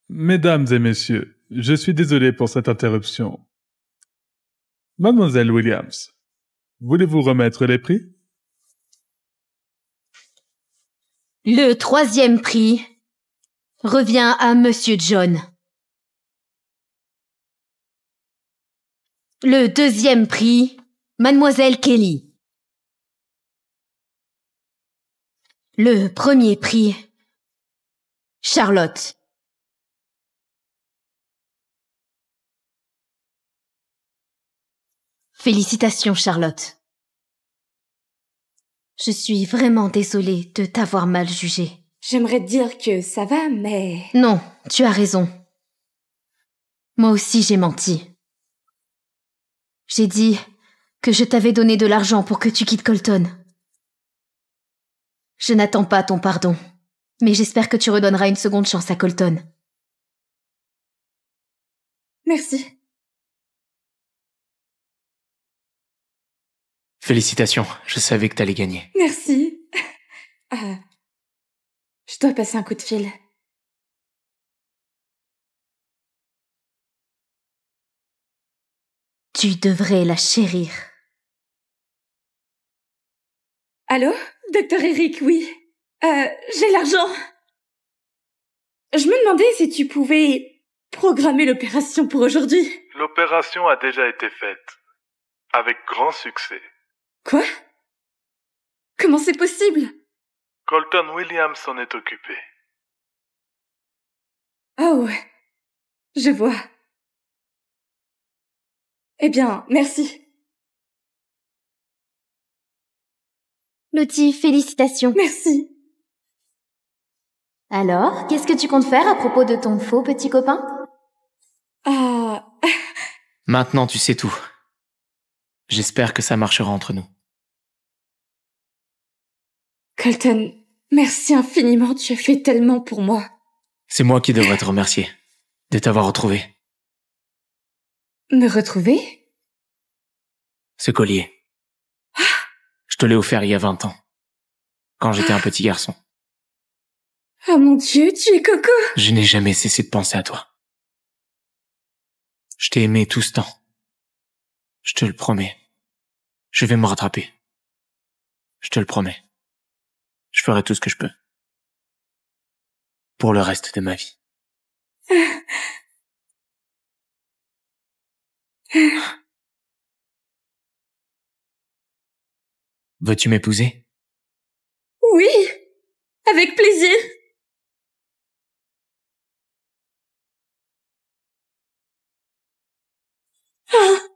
Mesdames et messieurs, je suis désolé pour cette interruption. Mademoiselle Williams, voulez-vous remettre les prix? Le 3e prix revient à Monsieur John. Le 2e prix, Mademoiselle Kelly. Le 1er prix, Charlotte. Félicitations, Charlotte. Je suis vraiment désolée de t'avoir mal jugée. J'aimerais te dire que ça va, mais... Non, tu as raison. Moi aussi j'ai menti. J'ai dit que je t'avais donné de l'argent pour que tu quittes Colton. Je n'attends pas ton pardon, mais j'espère que tu redonneras une seconde chance à Colton. Merci. Félicitations, je savais que t'allais gagner. Merci. Je dois passer un coup de fil. Tu devrais la chérir. Allô? Docteur Eric, oui. J'ai l'argent. Je me demandais si tu pouvais programmer l'opération pour aujourd'hui. L'opération a déjà été faite. Avec grand succès. Quoi? Comment c'est possible? Colton Williams s'en est occupé. Oh ouais. Je vois. Eh bien, merci. Lottie, félicitations. Merci. Alors, qu'est-ce que tu comptes faire à propos de ton faux petit copain? Maintenant, tu sais tout. J'espère que ça marchera entre nous. Colton, merci infiniment, tu as fait tellement pour moi. C'est moi qui devrais te remercier de t'avoir retrouvé. Me retrouver? Ce collier. Je te l'ai offert il y a 20 ans, quand j'étais un petit garçon. Oh mon Dieu, tu es coco! Je n'ai jamais cessé de penser à toi. Je t'ai aimé tout ce temps. Je te le promets. Je vais me rattraper. Je te le promets. Je ferai tout ce que je peux. Pour le reste de ma vie. Veux-tu m'épouser? Oui! Avec plaisir. Ha